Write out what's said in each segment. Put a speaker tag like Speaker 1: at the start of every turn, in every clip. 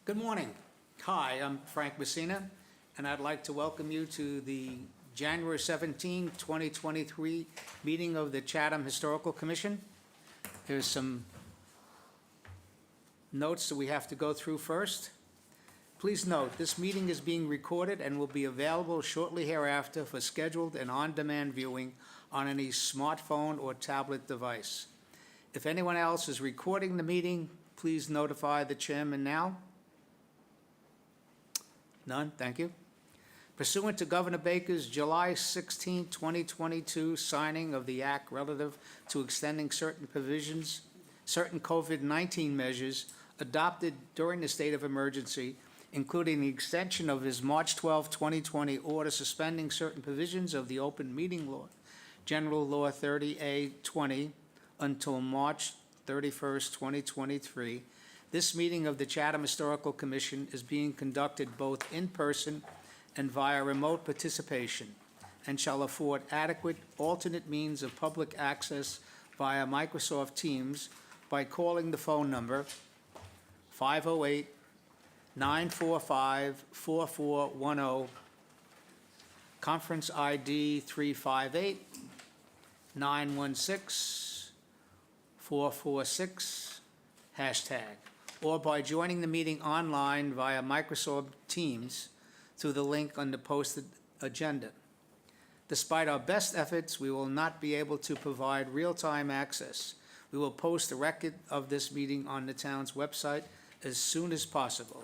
Speaker 1: Good morning. Hi, I'm Frank Messina, and I'd like to welcome you to the January 17, 2023 meeting of the Chatham Historical Commission. There's some notes that we have to go through first. Please note, this meeting is being recorded and will be available shortly hereafter for scheduled and on-demand viewing on any smartphone or tablet device. If anyone else is recording the meeting, please notify the chairman now. None, thank you. Pursuant to Governor Baker's July 16, 2022 signing of the act relative to extending certain provisions, certain COVID-19 measures adopted during the state of emergency, including the extension of his March 12, 2020 order suspending certain provisions of the open meeting law, General Law 30A-20, until March 31st, 2023, this meeting of the Chatham Historical Commission is being conducted both in person and via remote participation, and shall afford adequate alternate means of public access via Microsoft Teams by calling the phone number 508-945-4410, conference ID 358-916-446, hashtag, or by joining the meeting online via Microsoft Teams through the link on the posted agenda. Despite our best efforts, we will not be able to provide real-time access. We will post a record of this meeting on the town's website as soon as possible.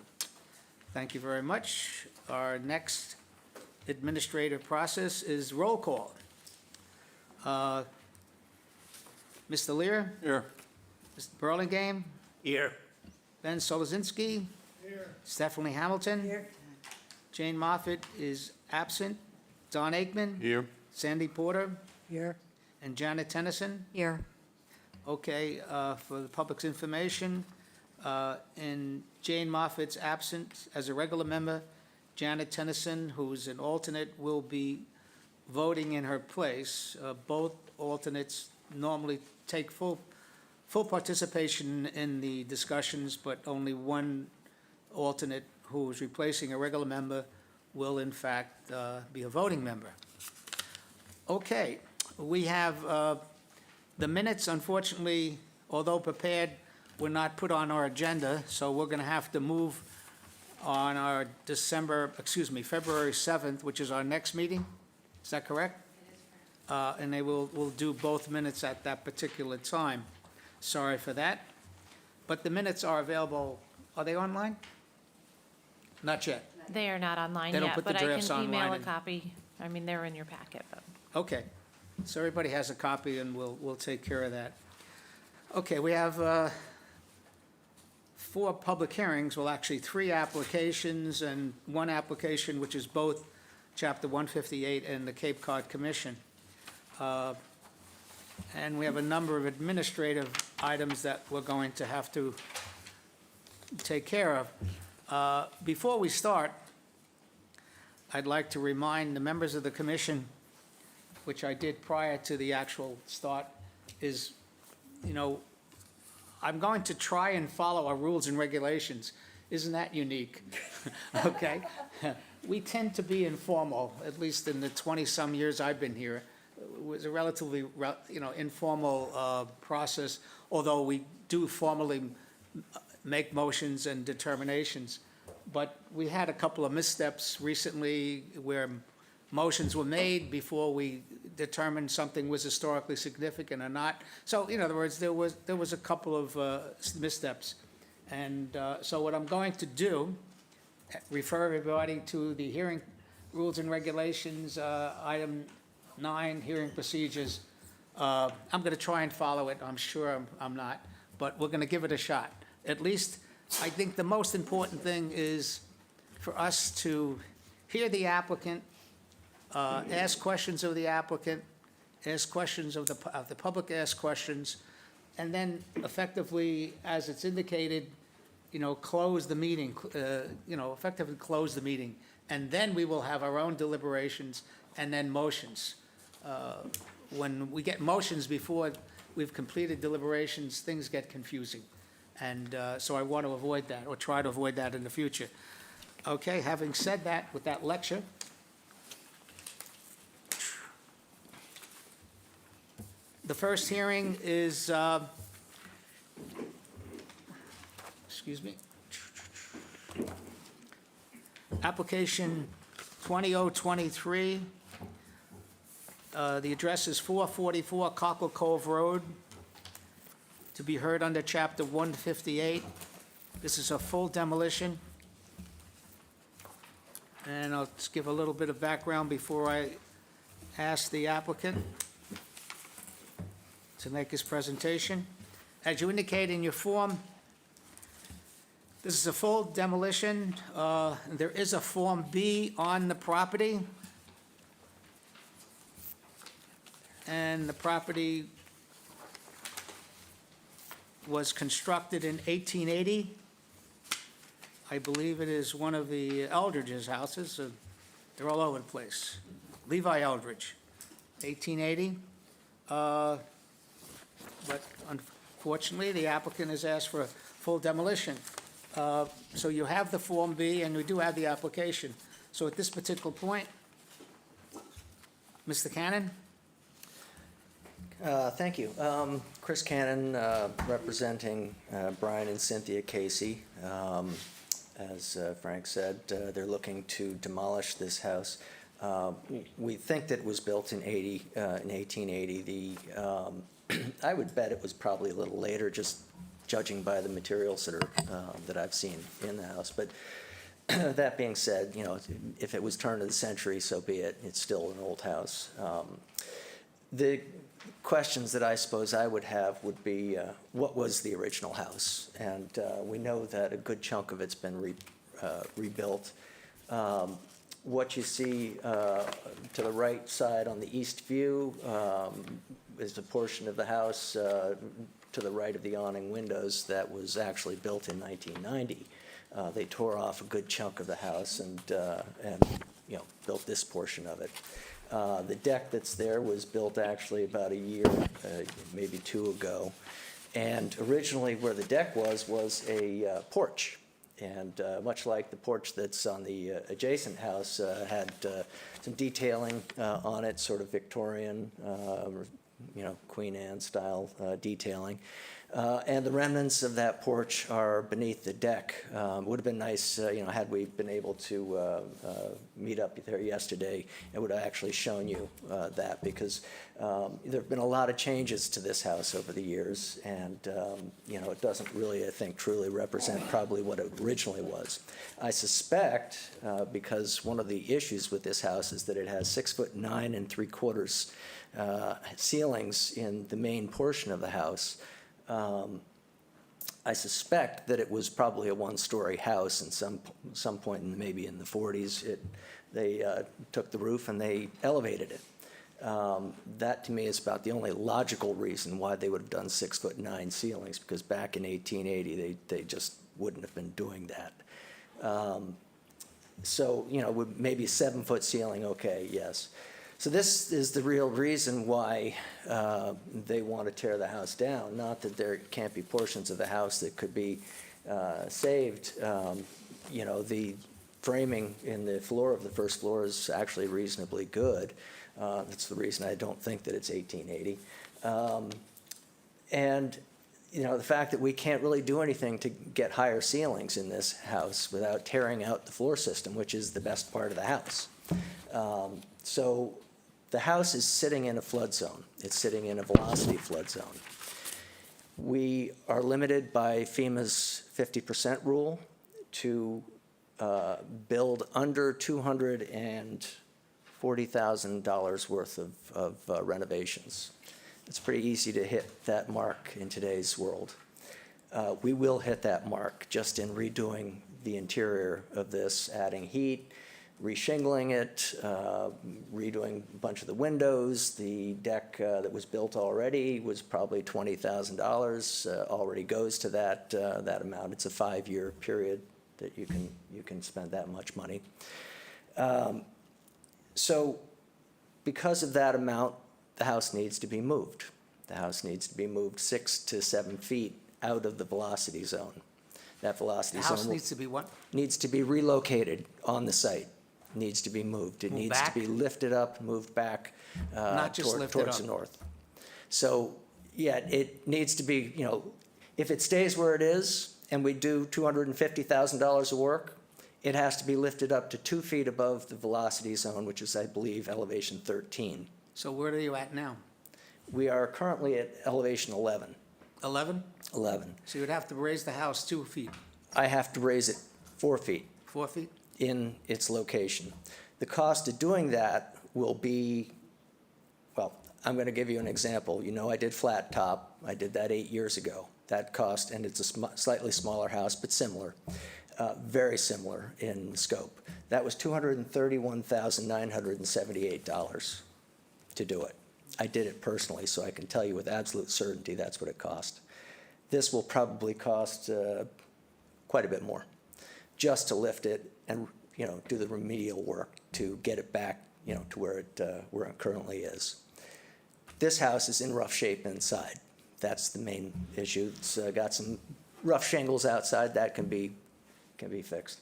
Speaker 1: Thank you very much. Our next administrative process is roll call. Mr. Lear?
Speaker 2: Here.
Speaker 1: Mr. Burlingame?
Speaker 2: Here.
Speaker 1: Ben Solozinski?
Speaker 3: Here.
Speaker 1: Stephanie Hamilton?
Speaker 3: Here.
Speaker 1: Jane Moffett is absent. Don Aikman?
Speaker 2: Here.
Speaker 1: Sandy Porter?
Speaker 3: Here.
Speaker 1: And Janet Tennyson?
Speaker 3: Here.
Speaker 1: Okay, for the public's information, in Jane Moffett's absence as a regular member, Janet Tennyson, who's an alternate, will be voting in her place. Both alternates normally take full participation in the discussions, but only one alternate who is replacing a regular member will in fact be a voting member. Okay, we have the minutes, unfortunately, although prepared, were not put on our agenda, so we're going to have to move on our February 7th, which is our next meeting. Is that correct? And we'll do both minutes at that particular time. Sorry for that. But the minutes are available. Are they online? Not yet.
Speaker 4: They are not online
Speaker 1: They don't
Speaker 4: yet,
Speaker 1: put the
Speaker 4: but I
Speaker 1: drafts
Speaker 4: can email
Speaker 1: online
Speaker 4: a copy. I mean, they're in your packet, but.
Speaker 1: Okay. So everybody has a copy, and we'll take care of that. Okay, we have 4 public hearings, well, actually 3 applications and 1 application, which is both Chapter 158 and the Cape Cod Commission. And we have a number of administrative items that we're going to have to take care of. Before we start, I'd like to remind the members of the commission, which I did prior to the actual start, is, I'm going to try and follow our rules and regulations. Isn't that unique? Okay. We tend to be informal, at least in the 20-some years I've been here. It was a relatively, informal process, although we do formally make motions and determinations. But we had a couple of missteps recently where motions were made before we determined something was historically significant or not. So, in other words, there was a couple of missteps. And so what I'm going to do, refer everybody to the hearing rules and regulations, item 9, hearing procedures. I'm going to try and follow it. I'm sure I'm not, but we're going to give it a shot. At least, I think the most important thing is for us to hear the applicant, ask questions of the applicant, ask questions of the public, ask questions, and then effectively, as it's indicated, close the meeting, effectively close the meeting. And then we will have our own deliberations and then motions. When we get motions before we've completed deliberations, things get confusing. And so I want to avoid that, or try to avoid that in the future. Okay, having said that, with that lecture, the first hearing is, excuse me, application 20023. The address is 444 Cockle Cove Road, to be heard under Chapter 158. This is a full demolition. And I'll just give a little bit of background before I ask the applicant to make his presentation. As you indicate in your form, this is a full demolition. There is a Form B on the property. And the property was constructed in 1880. I believe it is one of the Eldridge's houses. They're all over the place. Levi Eldridge, 1880. But unfortunately, the applicant has asked for a full demolition. So you have the Form B, and we do have the application. So at this particular point, Mr. Cannon?
Speaker 2: Thank you. Chris Cannon, representing Brian and Cynthia Casey. As Frank said, they're looking to demolish this house. We think that it was built in 1880. I would bet it was probably a little later, just judging by the materials that I've seen in the house. But that being said, you know, if it was turn of the century, so be it. It's still an old house. The questions that I suppose I would have would be, what was the original house? And we know that a good chunk of it's been rebuilt. What you see to the right side on the east view is a portion of the house to the right of the awning windows that was actually built in 1990. They tore off a good chunk of the house and you know, built this portion of it. The deck that's there was built actually about a year, maybe two ago. And originally where the deck was a porch. And much like the porch that's on the adjacent house, had some detailing on it, sort of Victorian, you know, Queen Anne style detailing. And the remnants of that porch are beneath the deck. Would have been nice, you know, had we been able to meet up there yesterday, it would have actually shown you that, because there have been a lot of changes to this house over the years, and you know, it doesn't really, I think, truly represent probably what it originally was. I suspect, because one of the issues with this house is that it has 6'9" 3/4" ceilings in the main portion of the house. I suspect that it was probably a one-story house, and some point in maybe in the 40s, they took the roof and they elevated it. That to me is about the only logical reason why they would have done 6'9" ceilings, because back in 1880 they just wouldn't have been doing that. So, you know, maybe 7-foot ceiling, okay, yes. So this is the real reason why they want to tear the house down. Not that there can't be portions of the house that could be saved. You know, the framing in the floor of the first floor is actually reasonably good. That's the reason I don't think that it's 1880. And you know, the fact that we can't really do anything to get higher ceilings in this house without tearing out the floor system, which is the best part of the house. So the house is sitting in a flood zone. It's sitting in a velocity flood zone. We are limited by FEMA's 50% rule to build under $240,000 worth of renovations. It's pretty easy to hit that mark in today's world. We will hit that mark just in redoing the interior of this, adding heat, reshingling it, redoing a bunch of the windows. The deck that was built already was probably $20,000, already goes to that amount. It's a 5-year period that you can spend that much money. So because of that amount, the house needs to be moved. The house needs to be moved 6 to 7 feet out of the velocity zone. That velocity
Speaker 1: The
Speaker 2: zone
Speaker 1: house needs to be what?
Speaker 2: needs to be relocated on the site, needs to be moved. It
Speaker 1: Moved
Speaker 2: needs to
Speaker 1: back?
Speaker 2: be lifted up, moved back
Speaker 1: Not just lifted
Speaker 2: towards
Speaker 1: up.
Speaker 2: the north. So, yeah, it needs to be, if it stays where it is and we do $250,000 of work, it has to be lifted up to 2 feet above the velocity zone, which is, I believe, elevation 13.
Speaker 1: So where are you at now?
Speaker 2: We are currently at elevation 11.
Speaker 1: 11?
Speaker 2: 11.
Speaker 1: So you'd have to raise the house 2 feet,
Speaker 2: I have to raise it 4 feet
Speaker 1: 4 feet?
Speaker 2: in its location. The cost of doing that will be, well, I'm going to give you an example. I did flat top. I did that 8 years ago. That cost, and it's a slightly smaller house, but similar, very similar in scope. That was $231,978 to do it. I did it personally, so I can tell you with absolute certainty that's what it cost. This will probably cost quite a bit more, just to lift it and do the remedial work to get it back to where it currently is. This house is in rough shape inside. That's the main issue. It's got some rough shingles outside that can be fixed.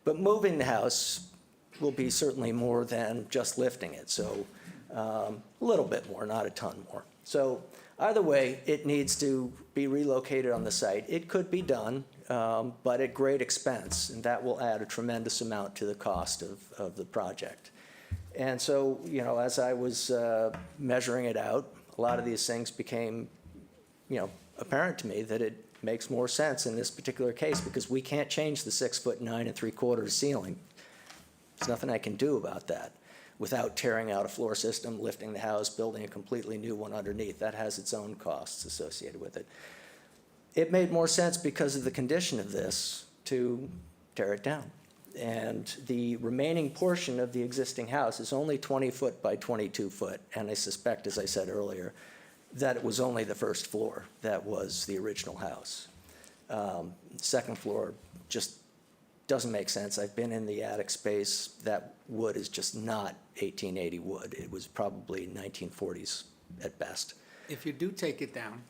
Speaker 2: But moving the house will be certainly more than just lifting it. So a little bit more, not a ton more. So either way, it needs to be relocated on the site. It could be done, but at great expense, and that will add a tremendous amount to the cost of the project. And so, as I was measuring it out, a lot of these things became, apparent to me that it makes more sense in this particular case because we can't change the 6'9" 3/4" ceiling. There's nothing I can do about that without tearing out a floor system, lifting the house, building a completely new one underneath. That has its own costs associated with it. It made more sense because of the condition of this to tear it down. And the remaining portion of the existing house is only 20 foot by 22 foot. And I suspect, as I said earlier, that it was only the first floor that was the original house. Second floor just doesn't make sense. I've been in the attic space. That wood is just not 1880 wood. It was probably 1940s at best.
Speaker 1: If you do take it down,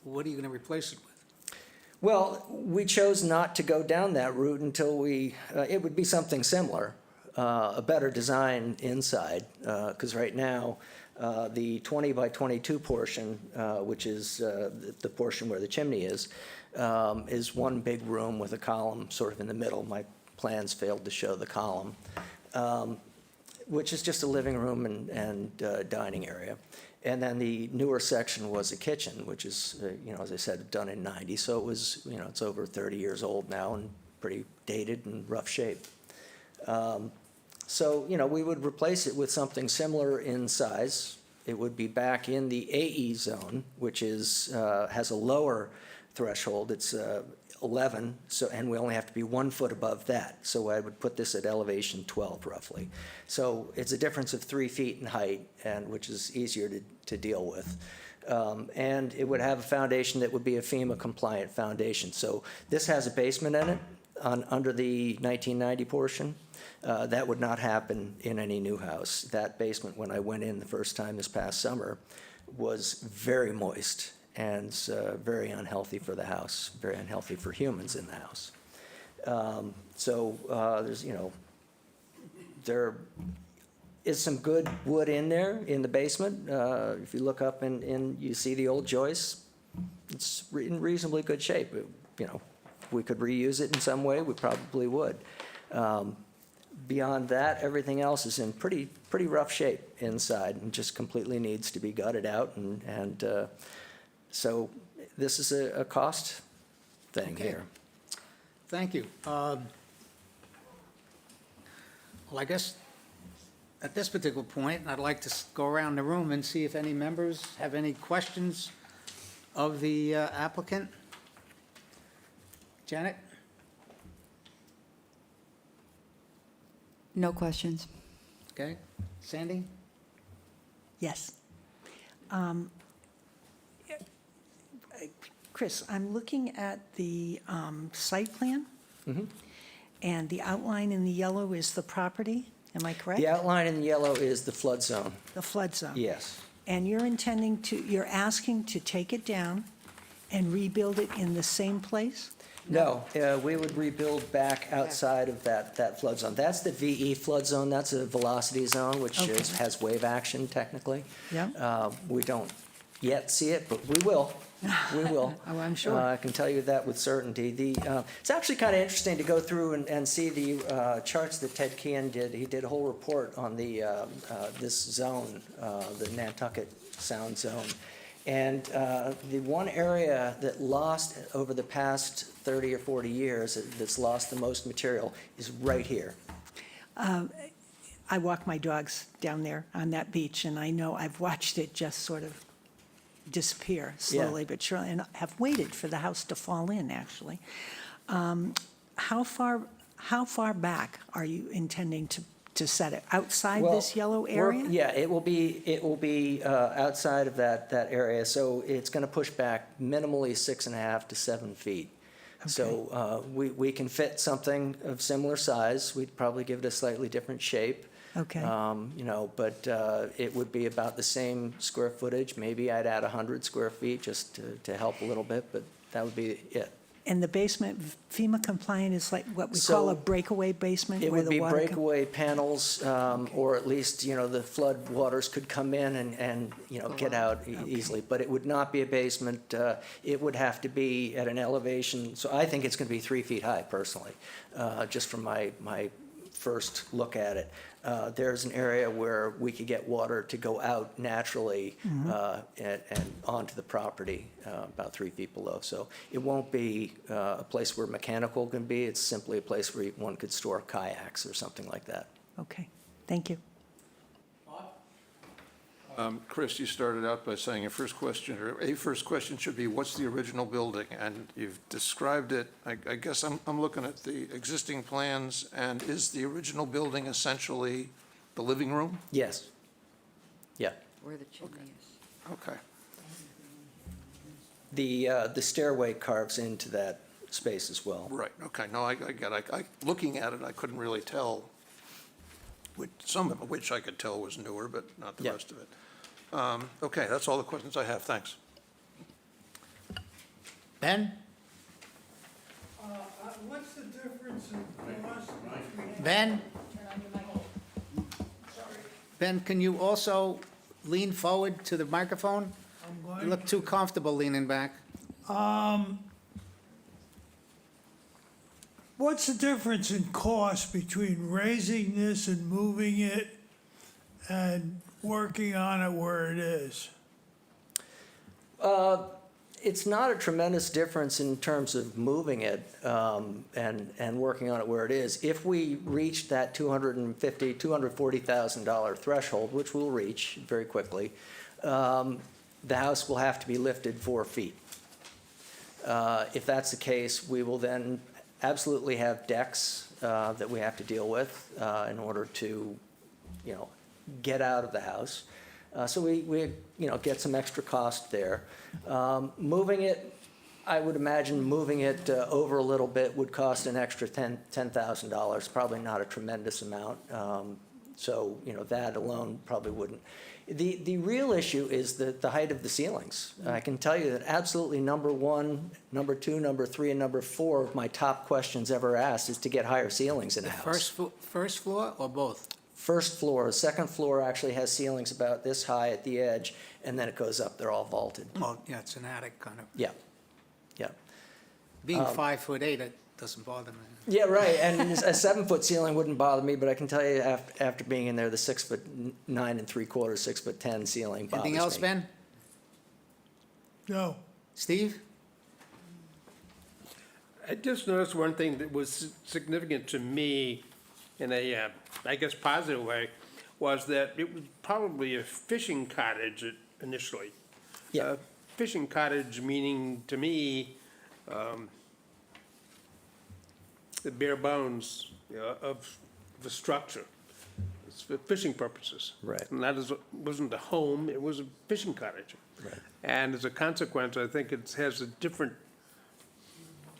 Speaker 1: what are you going to replace it with?
Speaker 2: Well, we chose not to go down that route until it would be something similar, a better design inside, because right now, the 20 by 22 portion, which is the portion where the chimney is one big room with a column sort of in the middle. My plans failed to show the column, which is just a living room and dining area. And then the newer section was a kitchen, which is, as I said, done in '90. So it was, it's over 30 years old now and pretty dated and rough shape. So, we would replace it with something similar in size. It would be back in the AE zone, which is has a lower threshold. It's 11, and we only have to be 1 foot above that. So I would put this at elevation 12 roughly. So it's a difference of 3 feet in height, and which is easier to deal with. And it would have a foundation that would be a FEMA compliant foundation. So this has a basement in it under the 1990 portion. That would not happen in any new house. That basement, when I went in the first time this past summer, was very moist and very unhealthy for the house, very unhealthy for humans in the house. There's, there is some good wood in there in the basement. If you look up and you see the old joists, it's in reasonably good shape. If we could reuse it in some way, we probably would. Beyond that, everything else is in pretty rough shape inside and just completely needs to be gutted out. So this is a cost thing
Speaker 1: Okay.
Speaker 2: here.
Speaker 1: Thank you. Well, I guess at this particular point, I'd like to go around the room and see if any members have any questions of the applicant. Janet?
Speaker 3: No questions.
Speaker 1: Okay. Sandy?
Speaker 5: Yes. Chris, I'm looking at the site plan, and the outline in the yellow is the property, am I correct?
Speaker 2: The outline in yellow is the flood zone.
Speaker 5: The flood zone.
Speaker 2: Yes.
Speaker 5: And you're asking to take it down and rebuild it in the same place?
Speaker 2: No, we would rebuild back outside of that flood zone. That's the VE flood zone, that's a velocity zone, which
Speaker 5: Okay.
Speaker 2: has wave action technically.
Speaker 5: Yeah.
Speaker 2: We don't yet see it, but we will. We will.
Speaker 5: Oh, I'm sure.
Speaker 2: I can tell you that with certainty. It's actually kind of interesting to go through and see the charts that Ted Kean did. He did a whole report on this zone, the Nantucket Sound zone. And the one area that lost over the past 30 or 40 years, that's lost the most material, is right here.
Speaker 5: I walk my dogs down there on that beach, and I know I've watched it just sort of disappear slowly but surely, and have waited for the house to fall in, actually. How far back are you intending to set it? Outside this yellow area?
Speaker 2: Yeah, it will be outside of that area, so it's going to push back minimally 6.5 to 7 feet. So we can fit something of similar size. We'd probably give it a slightly different shape.
Speaker 5: Okay.
Speaker 2: But it would be about the same square footage. Maybe I'd add 100 square feet just to help a little bit, but that would be it.
Speaker 5: And the basement, FEMA compliant, is like what we call a
Speaker 2: So,
Speaker 5: breakaway basement?
Speaker 2: It
Speaker 5: where
Speaker 2: would
Speaker 5: the
Speaker 2: be
Speaker 5: water
Speaker 2: breakaway panels, or at least, the flood waters could come in and get out easily. But it would not be a basement. It would have to be at an elevation, so I think it's going to be 3 feet high personally, just from my first look at it. There's an area where we could get water to go out naturally and onto the property, about 3 feet below. So it won't be a place where mechanical can be. It's simply a place where one could store kayaks or something like that.
Speaker 5: Okay, thank you.
Speaker 3: Chris, you started out by saying a first question should be, what's the original building? And you've described it, I guess I'm looking at the existing plans, and is the original building essentially the living room?
Speaker 2: Yes. Yeah.
Speaker 6: Where the chimney is.
Speaker 3: Okay.
Speaker 2: The stairway carves into that space as well.
Speaker 3: Right, okay, no, I get it. Looking at it, I couldn't really tell, some of which I could tell was newer, but not the
Speaker 2: Yeah.
Speaker 3: rest of it. Okay, that's all the questions I have, thanks.
Speaker 1: Ben?
Speaker 7: What's the difference in cost between?
Speaker 1: Ben? Ben, can you also lean forward to the microphone? You look too comfortable leaning back.
Speaker 7: What's the difference in cost between raising this and moving it and working on it where it is?
Speaker 2: It's not a tremendous difference in terms of moving it and working on it where it is. If we reach that $250,000, $240,000 threshold, which we'll reach very quickly, the house will have to be lifted 4 feet. If that's the case, we will then absolutely have decks that we have to deal with in order to, get out of the house. So we get some extra cost there. Moving it, I would imagine moving it over a little bit would cost an extra $10,000, probably not a tremendous amount. So, that alone probably wouldn't. The real issue is the height of the ceilings. I can tell you that absolutely number 1, number 2, number 3, and number 4 of my top questions ever asked is to get higher ceilings in a house.
Speaker 1: First floor or both?
Speaker 2: First floor. Second floor actually has ceilings about this high at the edge, and then it goes up. They're all vaulted.
Speaker 1: Oh, yeah, it's an attic kind of.
Speaker 2: Yeah, yeah.
Speaker 1: Being 5'8", it doesn't bother me.
Speaker 2: Yeah, right, and a 7-foot ceiling wouldn't bother me, but I can tell you after being in there, the 6'9" and 3/4, 6'10" ceiling bothers me.
Speaker 1: Anything else, Ben?
Speaker 7: No.
Speaker 1: Steve?
Speaker 8: I just noticed one thing that was significant to me in a, I guess, positive way, was that it was probably a fishing cottage initially.
Speaker 2: Yeah.
Speaker 8: Fishing cottage meaning, to me, the bare bones of the structure. It's for fishing purposes.
Speaker 2: Right.
Speaker 8: And that wasn't a home, it was a fishing cottage.
Speaker 2: Right.
Speaker 8: And as a consequence, I think it has a different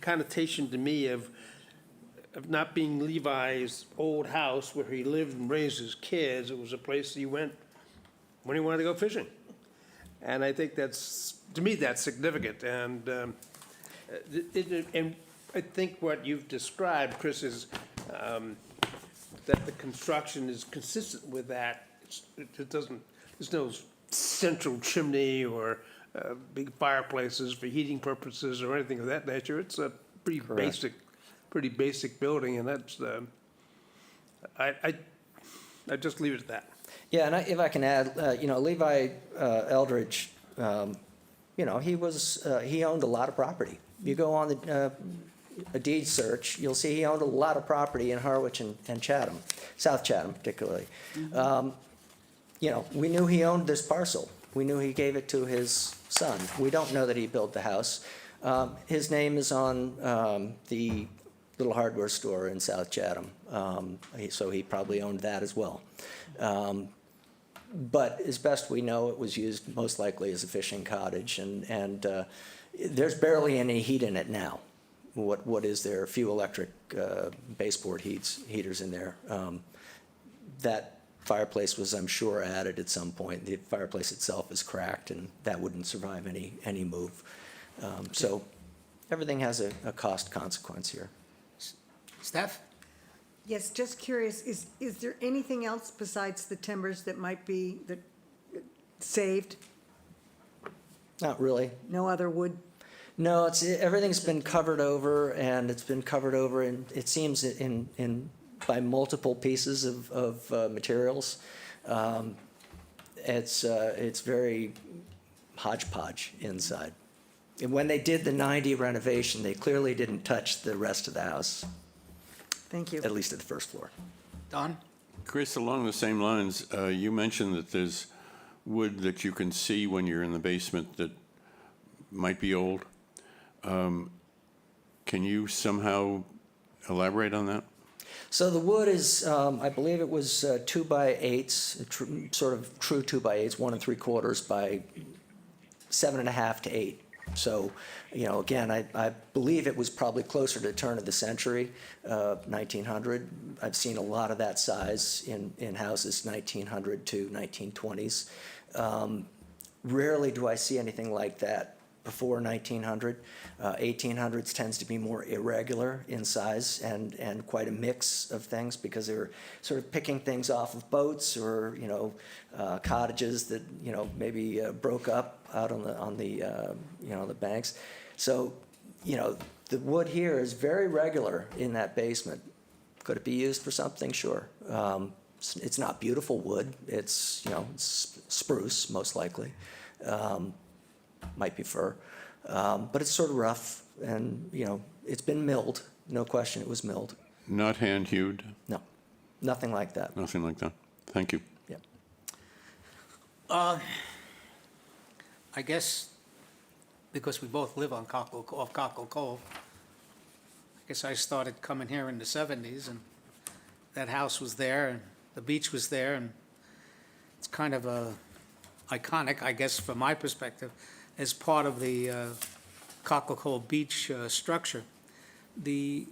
Speaker 8: connotation to me of not being Levi's old house where he lived and raised his kids. It was a place he went when he wanted to go fishing. And I think to me, that's significant. And and I think what you've described, Chris, is that the construction is consistent with that. It doesn't, there's no central chimney or big fireplaces for heating purposes or anything of that nature. It's a pretty basic building, and that's, I just leave it at that.
Speaker 2: Yeah, and if I can add, you know, Levi Eldridge, you know, he owned a lot of property. You go on a deed search, you'll see he owned a lot of property in Harwich and Chatham, South Chatham particularly. You know, we knew he owned this parcel. We knew he gave it to his son. We don't know that he built the house. His name is on the little hardware store in South Chatham, so he probably owned that as well. But as best we know, it was used most likely as a fishing cottage, and there's barely any heat in it now. What is there? A few electric baseboard heaters in there. That fireplace was, I'm sure, added at some point. The fireplace itself is cracked, and that wouldn't survive any move. So everything has a cost consequence here.
Speaker 1: Steph?
Speaker 6: Yes, just curious, is there anything else besides the timbers that might be saved?
Speaker 2: Not really.
Speaker 6: No other wood?
Speaker 2: No, everything's been covered over, and it's been covered over, and it seems by multiple pieces of materials. It's very hodgepodge inside. And when they did the 90 renovation, they clearly didn't touch the rest of the house,
Speaker 6: Thank you.
Speaker 2: at least at the first floor.
Speaker 1: Don?
Speaker 9: Chris, along the same lines, you mentioned that there's wood that you can see when you're in the basement that might be old. Can you somehow elaborate on that?
Speaker 2: So the wood is, I believe it was 2x8s, sort of true 2x8s, 1 3/4 by 7.5 to 8. So, you know, again, I believe it was probably closer to the turn of the century, 1900. I've seen a lot of that size in houses, 1900 to 1920s. Rarely do I see anything like that before 1900. 1800s tends to be more irregular in size and quite a mix of things because they were sort of picking things off of boats or, you know, cottages that, you know, maybe broke up out on the you know, the banks. So, you know, the wood here is very regular in that basement. Could it be used for something? Sure. It's not beautiful wood. It's, you know, spruce, most likely. Might be fir. But it's sort of rough, and, you know, it's been milled. No question it was milled.
Speaker 9: Not hand-hewed?
Speaker 2: No, nothing like that.
Speaker 9: Nothing like that? Thank you.
Speaker 2: Yeah.
Speaker 1: I guess because we both live on off Cockle Cove, I guess I started coming here in the 70s, and that house was there, and the beach was there, and it's kind of iconic, I guess, from my perspective, as part of the Cockle Cove Beach structure. You're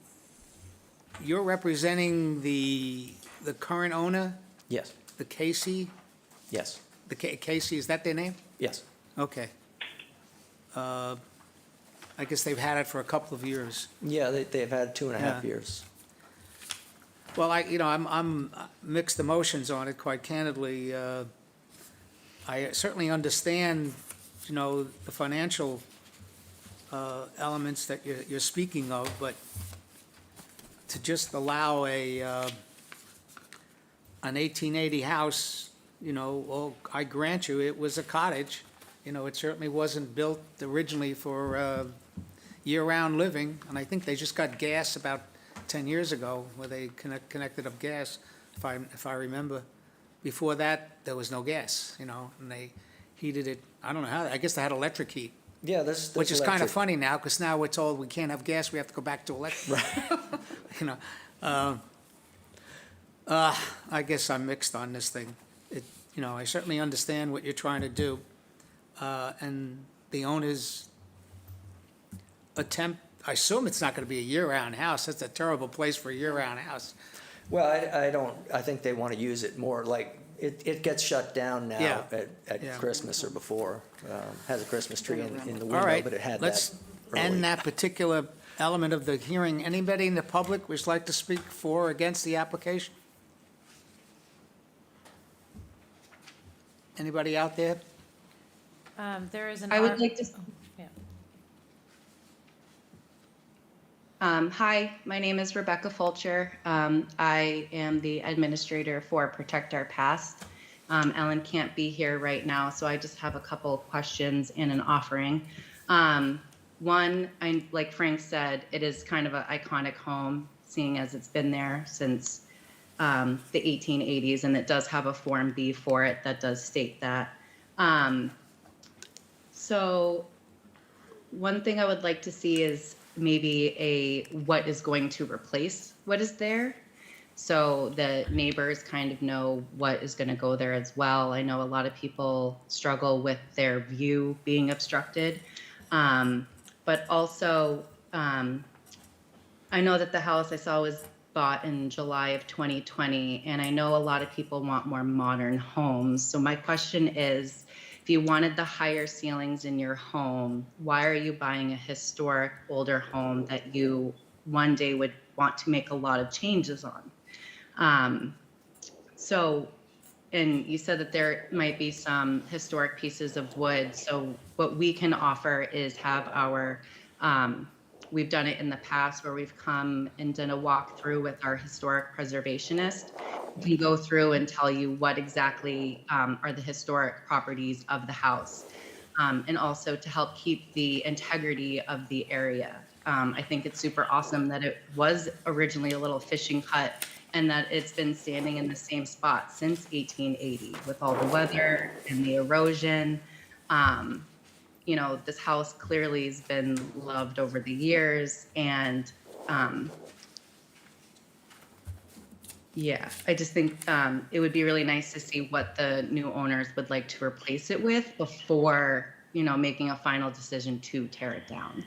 Speaker 1: representing the current owner,
Speaker 2: Yes,
Speaker 1: the Casey?
Speaker 2: yes,
Speaker 1: The Casey, is that their name?
Speaker 2: yes.
Speaker 1: Okay. I guess they've had it for a couple of years.
Speaker 2: Yeah, they've had 2.5
Speaker 1: Yeah.
Speaker 2: years.
Speaker 1: Well, I'm mixed emotions on it, quite candidly. I certainly understand, you know, the financial elements that you're speaking of, but to just allow an 1880 house, you know, well, I grant you, it was a cottage. You know, it certainly wasn't built originally for year-round living, and I think they just got gas about 10 years ago, where they connected up gas, if I remember. Before that, there was no gas, you know, and they heated it, I don't know how, I guess they had electric heat,
Speaker 2: Yeah, there's
Speaker 1: which is kind of
Speaker 2: electric.
Speaker 1: funny now, because now we're told we can't have gas, we have to go back to electric. You know, I guess I'm mixed on this thing. You know, I certainly understand what you're trying to do, and the owner's attempt, I assume it's not going to be a year-round house. That's a terrible place for a year-round house.
Speaker 2: Well, I think they want to use it more like It gets shut down now
Speaker 1: Yeah.
Speaker 2: at
Speaker 1: Yeah.
Speaker 2: Christmas or before. Has a Christmas tree in the
Speaker 1: All
Speaker 2: window,
Speaker 1: right,
Speaker 2: but it had that
Speaker 1: let's
Speaker 2: early.
Speaker 1: end that particular element of the hearing. Anybody in the public wish like to speak for or against the application? Anybody out there?
Speaker 4: There is an.
Speaker 10: I would like to,
Speaker 4: Yeah.
Speaker 10: hi, my name is Rebecca Fulcher. I am the administrator for Protect Our Past. Ellen can't be here right now, so I just have a couple questions and an offering. One, like Frank said, it is kind of an iconic home, seeing as it's been there since the 1880s, and it does have a Form B for it that does state that. So one thing I would like to see is maybe what is going to replace what is there. So the neighbors kind of know what is going to go there as well. I know a lot of people struggle with their view being obstructed. But also, I know that the house I saw was bought in July of 2020, and I know a lot of people want more modern homes. So my question is, if you wanted the higher ceilings in your home, why are you buying a historic older home that you one day would want to make a lot of changes on? And you said that there might be some historic pieces of wood. So what we can offer is have our, we've done it in the past where we've come and done a walkthrough with our historic preservationist. We can go through and tell you what exactly are the historic properties of the house, and also to help keep the integrity of the area. I think it's super awesome that it was originally a little fishing hut and that it's been standing in the same spot since 1880 with all the weather and the erosion. You know, this house clearly has been loved over the years, and yeah, I just think it would be really nice to see what the new owners would like to replace it with before, you know, making a final decision to tear it down.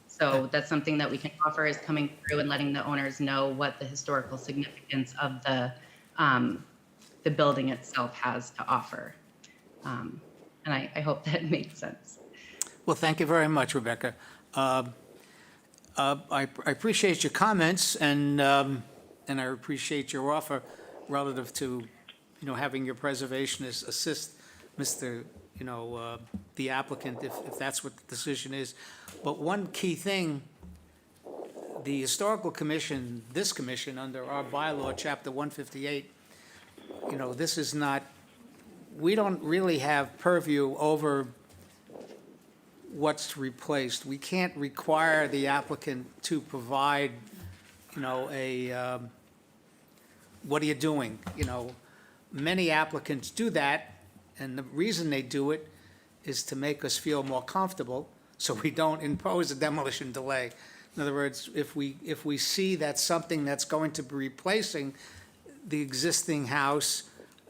Speaker 10: So that's something that we can offer, is coming through and letting the owners know what the historical significance of the building itself has to offer. And I hope that makes sense.
Speaker 1: Well, thank you very much, Rebecca. I appreciate your comments, and I appreciate your offer relative to, you know, having your preservationist assist Mr., you know, the applicant, if that's what the decision is. But one key thing, the Historical Commission, this commission, under our bylaw, Chapter 158, you know, this is not, we don't really have purview over what's replaced. We can't require the applicant to provide, you know, what are you doing? You know, many applicants do that, and the reason they do it is to make us feel more comfortable, so we don't impose a demolition delay. In other words, if we see that something that's going to be replacing the existing house,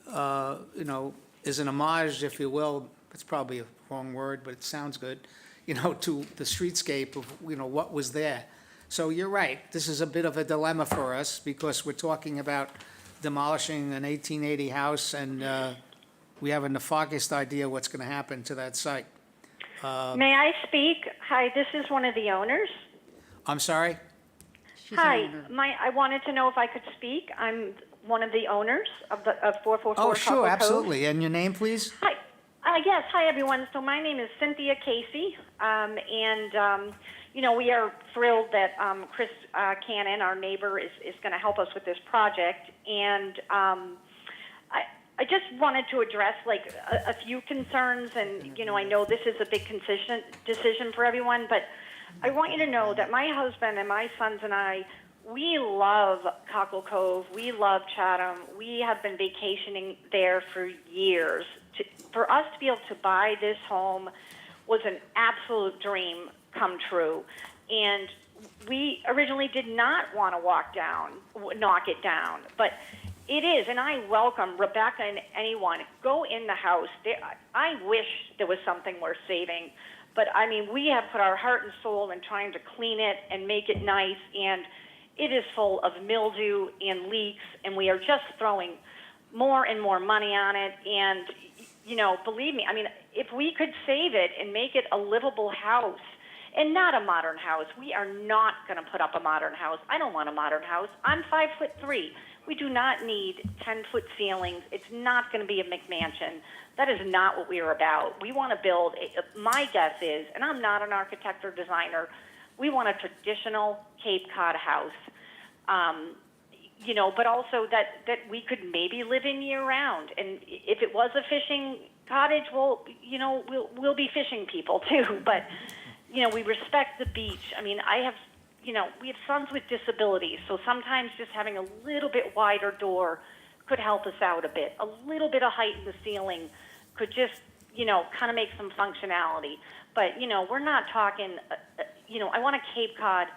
Speaker 1: you know, is an homage, if you will, it's probably a wrong word, but it sounds good, you know, to the streetscape of, you know, what was there. So you're right, this is a bit of a dilemma for us, because we're talking about demolishing an 1880 house, and we have a foggiest idea what's going to happen to that site.
Speaker 11: May I speak? Hi, this is one of the owners.
Speaker 1: I'm sorry?
Speaker 11: Hi, I wanted to know if I could speak. I'm one of the owners of 444
Speaker 1: Oh,
Speaker 11: Copper
Speaker 1: sure,
Speaker 11: Cove.
Speaker 1: absolutely. And your name, please?
Speaker 11: Hi. Yes, hi everyone. So my name is Cynthia Casey, you know, we are thrilled that Chris Cannon, our neighbor, is going to help us with this project. And I just wanted to address like a few concerns, and you know, I know this is a big decision for everyone, but I want you to know that my husband and my sons and I, we love Cockle Cove. We love Chatham. We have been vacationing there for years. For us to be able to buy this home was an absolute dream come true. And we originally did not want to knock it down, but it is, and I welcome Rebecca and anyone. Go in the house. I wish there was something worth saving, but I mean, we have put our heart and soul in trying to clean it and make it nice, and it is full of mildew and leaks, and we are just throwing more and more money on it. And, you know, believe me, I mean, if we could save it and make it a livable house and not a modern house, we are not going to put up a modern house. I don't want a modern house. I'm 5'3". We do not need 10-foot ceilings. It's not going to be a McMansion. That is not what we are about. We want to build, my guess is, and I'm not an architect or designer, we want a traditional Cape Cod house. You know, but also that we could maybe live in year round. And if it was a fishing cottage, well, you know, we'll be fishing people too. But, you know, we respect the beach. I mean, we have sons with disabilities, so sometimes just having a little bit wider door could help us out a bit. A little bit of height in the ceiling could just, you know, kind of make some functionality. But, you know, we're not talking, you know, I want a Cape Cod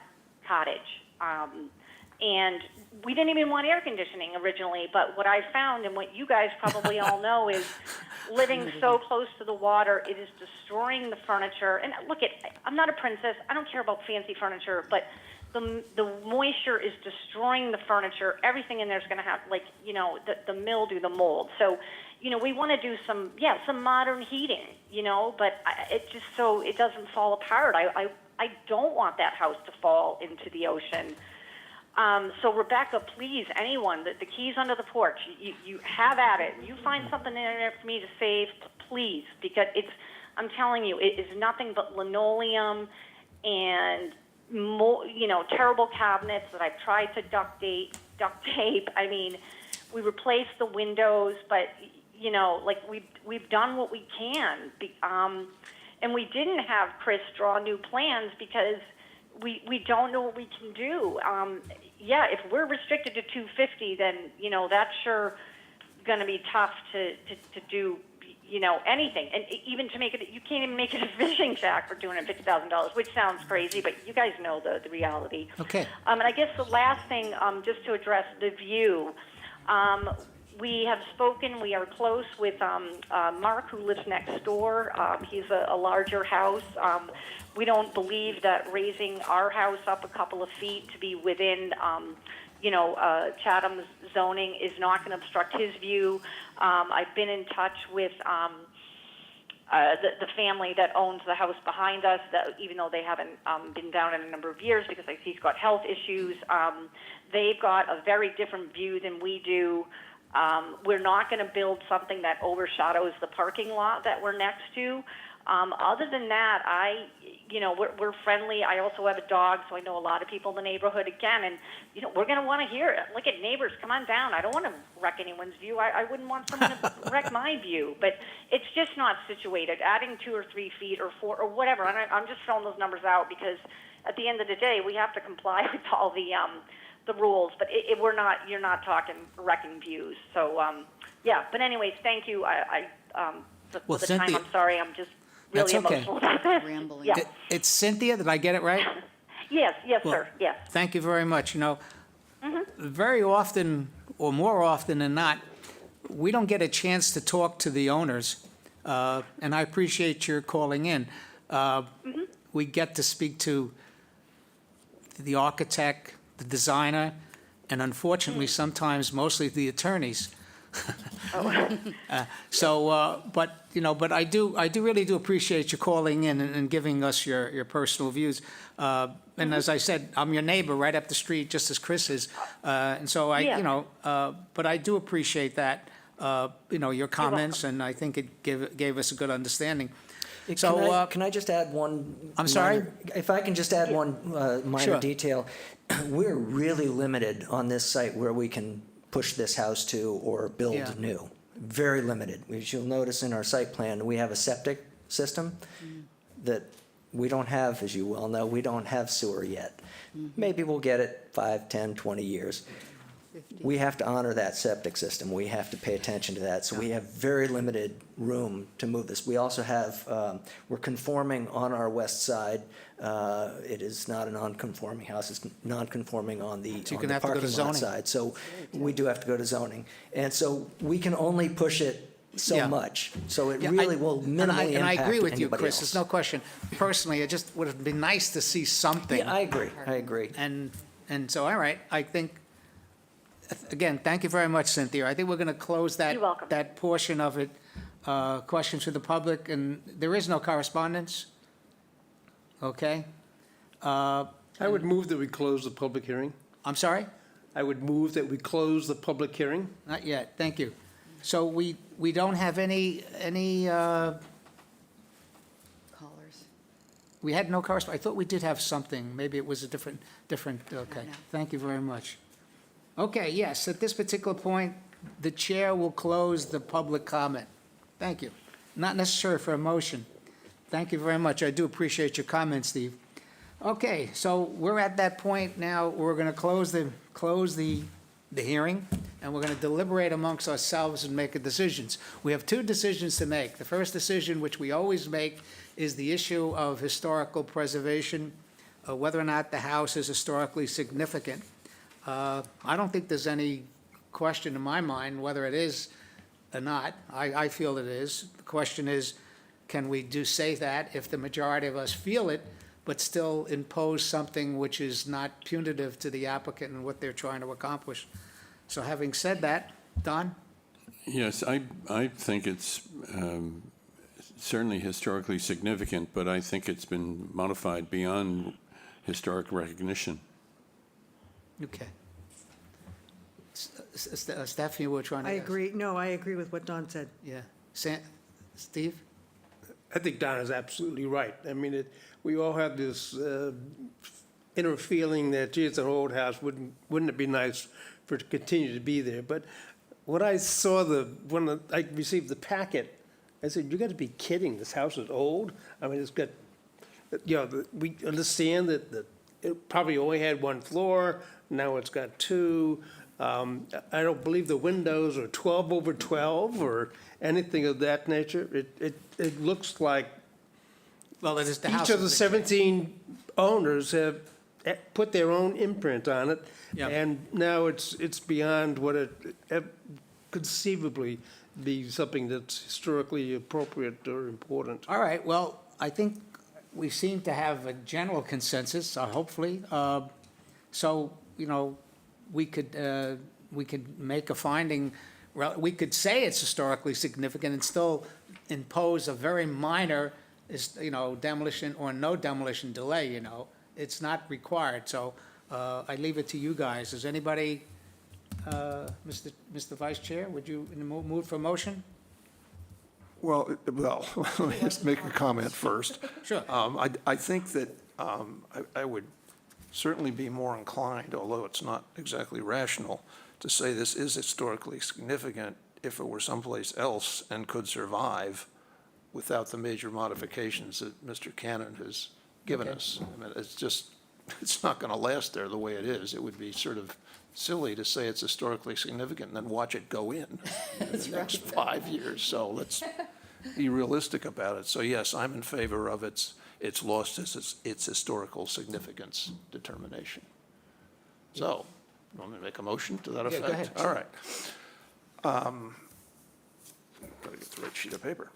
Speaker 11: cottage. And we didn't even want air conditioning originally, but what I found, and what you guys probably all know, is living so close to the water, it is destroying the furniture. And look, I'm not a princess. I don't care about fancy furniture, but the moisture is destroying the furniture. Everything in there is going to have, like, you know, the mildew, the mold. So, you know, we want to do some modern heating, you know, but it just so it doesn't fall apart. I don't want that house to fall into the ocean. So Rebecca, please, anyone, the key's under the porch. You have at it. You find something in there for me to save, please, because I'm telling you, it is nothing but linoleum and you know, terrible cabinets that I've tried to duct tape. I mean, we replaced the windows, but you know, like we've done what we can. And we didn't have Chris draw new plans because we don't know what we can do. Yeah, if we're restricted to 250, then, you know, that's sure going to be tough to do, you know, anything. And even to make it, you can't even make it a fishing shack for $250,000, which sounds crazy, but you guys know the reality.
Speaker 1: Okay.
Speaker 11: And I guess the last thing, just to address the view, we have spoken, we are close with Mark, who lives next door. He's a larger house. We don't believe that raising our house up a couple of feet to be within, you know, Chatham's zoning is not going to obstruct his view. I've been in touch with the family that owns the house behind us, that even though they haven't been down in a number of years because he's got health issues, they've got a very different view than we do. We're not going to build something that overshadows the parking lot that we're next to. Other than that, you know, we're friendly. I also have a dog, so I know a lot of people in the neighborhood again, and, you know, we're going to want to hear it. Look at neighbors, come on down. I don't want to wreck anyone's view. I wouldn't want someone to wreck my view, but it's just not situated. Adding 2 or 3 feet or 4 or whatever, and I'm just throwing those numbers out because at the end of the day, we have to comply with all the rules, but you're not talking wrecking views. So, yeah, but anyways, thank you. For the
Speaker 1: Cynthia,
Speaker 11: time, I'm sorry, I'm just really
Speaker 1: that's okay.
Speaker 11: emotional about this.
Speaker 12: Rambling.
Speaker 11: Yeah.
Speaker 1: It's Cynthia, did I get it right?
Speaker 11: Yes,
Speaker 1: Well,
Speaker 11: sir, yes.
Speaker 1: Thank you very much. You know, very often, or more often than not, we don't get a chance to talk to the owners, and I appreciate your calling in. We get to speak to the architect, the designer, and unfortunately, sometimes mostly the attorneys. But you know, but I really do appreciate you calling in and giving us your personal views. And as I said, I'm your neighbor right up the street, just as Chris is. And so
Speaker 11: Yeah.
Speaker 1: you know, but I do appreciate that, you know, your comments, and I think it gave us a good understanding. So,
Speaker 2: Can I just add one?
Speaker 1: I'm sorry?
Speaker 2: If I can just add one minor
Speaker 1: Sure.
Speaker 2: detail. We're really limited on this site where we can push this house to or build
Speaker 1: Yeah.
Speaker 2: new. Very limited. As you'll notice in our site plan, we have a septic system that we don't have, as you well know, we don't have sewer yet. Maybe we'll get it 5, 10, 20 years. We have to honor that septic system. We have to pay attention to that. So we have very limited room to move this. We also have, we're conforming on our west side. It is not a non-conforming house. It's non-conforming on the
Speaker 1: So you're gonna have to go to
Speaker 2: parking lot
Speaker 1: zoning.
Speaker 2: side. So we do have to go to zoning. And so we can only push it so
Speaker 1: Yeah.
Speaker 2: much. So it
Speaker 1: Yeah,
Speaker 2: really will minimally
Speaker 1: and I
Speaker 2: impact
Speaker 1: agree with you,
Speaker 2: anybody
Speaker 1: Chris,
Speaker 2: else.
Speaker 1: there's no question. Personally, it just would have been nice to see something.
Speaker 2: Yeah, I agree. I agree.
Speaker 1: And so, all right, I think, again, thank you very much, Cynthia. I think we're going to close that.
Speaker 11: You're welcome.
Speaker 1: That portion of it. Questions from the public, and there is no correspondence? Okay.
Speaker 8: I would move that we close the public hearing.
Speaker 1: I'm sorry?
Speaker 8: I would move that we close the public hearing.
Speaker 1: Not yet, thank you. So we don't have any,
Speaker 12: Callers.
Speaker 1: we had no correspondence. I thought we did have something. Maybe it was a different, okay.
Speaker 12: no.
Speaker 1: Thank you very much. Okay, yes, at this particular point, the chair will close the public comment. Thank you. Not necessary for a motion. Thank you very much. I do appreciate your comments, Steve. Okay, so we're at that point now. We're going to close the hearing, and we're going to deliberate amongst ourselves and make decisions. We have two decisions to make. The first decision, which we always make, is the issue of historical preservation, whether or not the house is historically significant. I don't think there's any question in my mind whether it is or not. I feel it is. The question is, can we say that if the majority of us feel it, but still impose something which is not punitive to the applicant and what they're trying to accomplish? So having said that, Don?
Speaker 9: Yes, I think it's certainly historically significant, but I think it's been modified beyond historic recognition.
Speaker 1: Okay. Stephanie, we're trying to.
Speaker 6: I agree, no, I agree with what Don said.
Speaker 1: Yeah. Steve?
Speaker 8: I think Don is absolutely right. I mean, we all have this inner feeling that, gee, it's an old house, wouldn't it be nice for it to continue to be there? But when I saw when I received the packet, I said, you got to be kidding, this house is old? I mean, it's got, we understand that it probably only had one floor, now it's got two. I don't believe the windows are 12 over 12 or anything of that nature. It looks like
Speaker 1: Well, it is the house.
Speaker 8: each of the 17 owners have put their own imprint on it.
Speaker 1: Yeah.
Speaker 8: And now it's beyond what it conceivably be something that's historically appropriate or important.
Speaker 1: All right, well, I think we seem to have a general consensus, hopefully. So, we could make a finding, we could say it's historically significant and still impose a very minor, demolition or no demolition delay, It's not required, so I leave it to you guys. Is anybody, Mr. Vice Chair, would you move for motion?
Speaker 3: Well, let me just make a comment first.
Speaker 1: Sure.
Speaker 3: I think that I would certainly be more inclined, although it's not exactly rational, to say this is historically significant if it were someplace else and could survive without the major modifications that Mr. Cannon has given us. I mean, it's not going to last there the way it is. It would be sort of silly to say it's historically significant and then watch it go in the next 5 years. So let's be realistic about it. So yes, I'm in favor of it's lost its historical significance determination. So, you want me to make a motion to that
Speaker 1: Yeah,
Speaker 3: effect?
Speaker 1: go ahead.
Speaker 3: All right. Gotta get the right sheet of paper.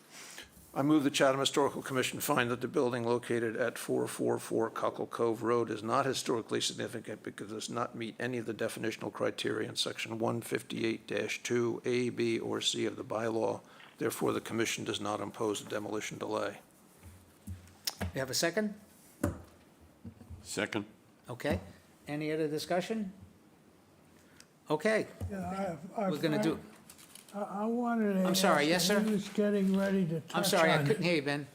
Speaker 3: I move the Chatham Historical Commission find that the building located at 444 Cockle Cove Road is not historically significant because it does not meet any of the definitional criteria in section 158-2 A, B, or C of the bylaw. Therefore, the commission does not impose a demolition delay.
Speaker 1: You have a second?
Speaker 9: Second?
Speaker 1: Okay. Any other discussion? Okay,
Speaker 7: Yeah,
Speaker 1: we're going to do,
Speaker 7: I wanted to.
Speaker 1: I'm sorry,
Speaker 7: ask,
Speaker 1: yes, sir?
Speaker 7: He was getting ready to touch on it.
Speaker 1: I'm sorry, I couldn't hear you, Ben.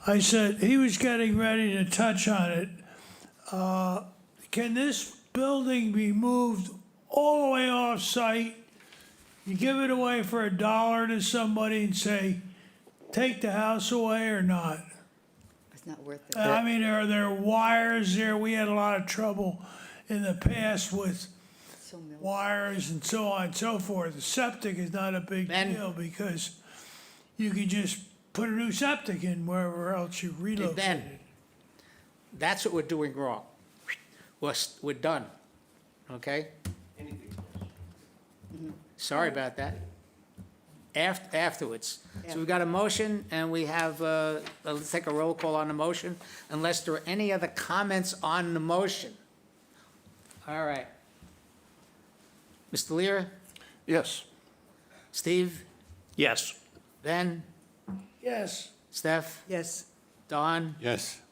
Speaker 7: I said, he was getting ready to touch on it. Can this building be moved all the way off-site? You give it away for $1 to somebody and say, take the house away or not?
Speaker 12: It's not worth it.
Speaker 7: I mean, are there wires there? We had a lot of trouble in the past with
Speaker 12: So mil-
Speaker 7: wires and so on and so forth. The septic is not a big
Speaker 1: Ben?
Speaker 7: deal because you can just put a new septic in wherever else you relocate it.
Speaker 1: That's what we're doing wrong. We're done, okay? Sorry about that. Afterwards. So we've got a motion, and we have, let's take a roll call on the motion, unless there are any other comments on the motion. All right. Mr. Lear,
Speaker 3: Yes.
Speaker 1: Steve,
Speaker 8: Yes.
Speaker 1: Ben,
Speaker 7: Yes.
Speaker 1: Steph,
Speaker 6: Yes.
Speaker 1: Don,
Speaker 9: Yes.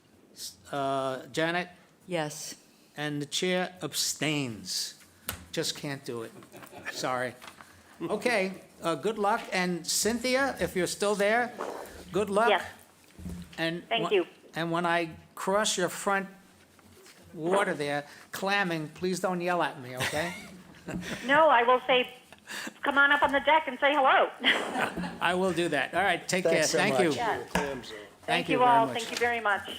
Speaker 1: Janet,
Speaker 12: Yes.
Speaker 1: and the chair abstains. Just can't do it. Sorry. Okay, good luck, and Cynthia, if you're still there, good luck.
Speaker 11: Yes.
Speaker 1: And
Speaker 11: Thank you.
Speaker 1: And when I cross your front water there, clamming, please don't yell at me, okay?
Speaker 11: No, I will say, come on up on the deck and say hello.
Speaker 1: I will do that. All right, take care.
Speaker 2: Thanks so
Speaker 1: Thank you.
Speaker 2: much.
Speaker 11: Yes.
Speaker 1: Thank
Speaker 11: Thank
Speaker 1: you
Speaker 11: you
Speaker 1: very
Speaker 11: all.
Speaker 1: much.
Speaker 11: Thank you very much.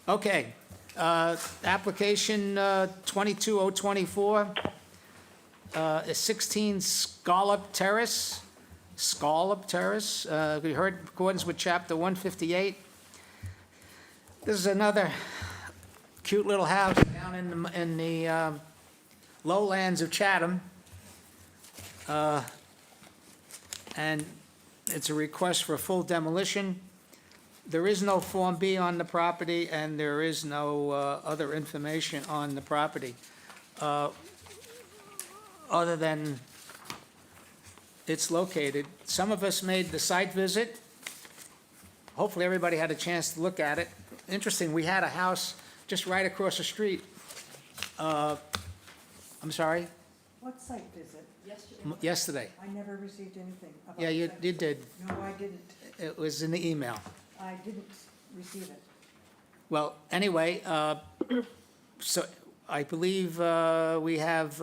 Speaker 1: Okay, application 22024, 16 Scallop Terrace. We heard in accordance with chapter 158. This is another cute little house down in the lowlands of Chatham. And it's a request for full demolition. There is no Form B on the property, and there is no other information on the property, other than it's located. Some of us made the site visit. Hopefully, everybody had a chance to look at it. Interesting, we had a house just right across the street. I'm sorry?
Speaker 6: What site visit?
Speaker 1: Yesterday.
Speaker 6: I never received anything about.
Speaker 1: Yeah, you
Speaker 6: site
Speaker 1: did.
Speaker 6: visit. No, I didn't.
Speaker 1: It was in the email.
Speaker 6: I didn't receive it.
Speaker 1: Well, anyway, so I believe we have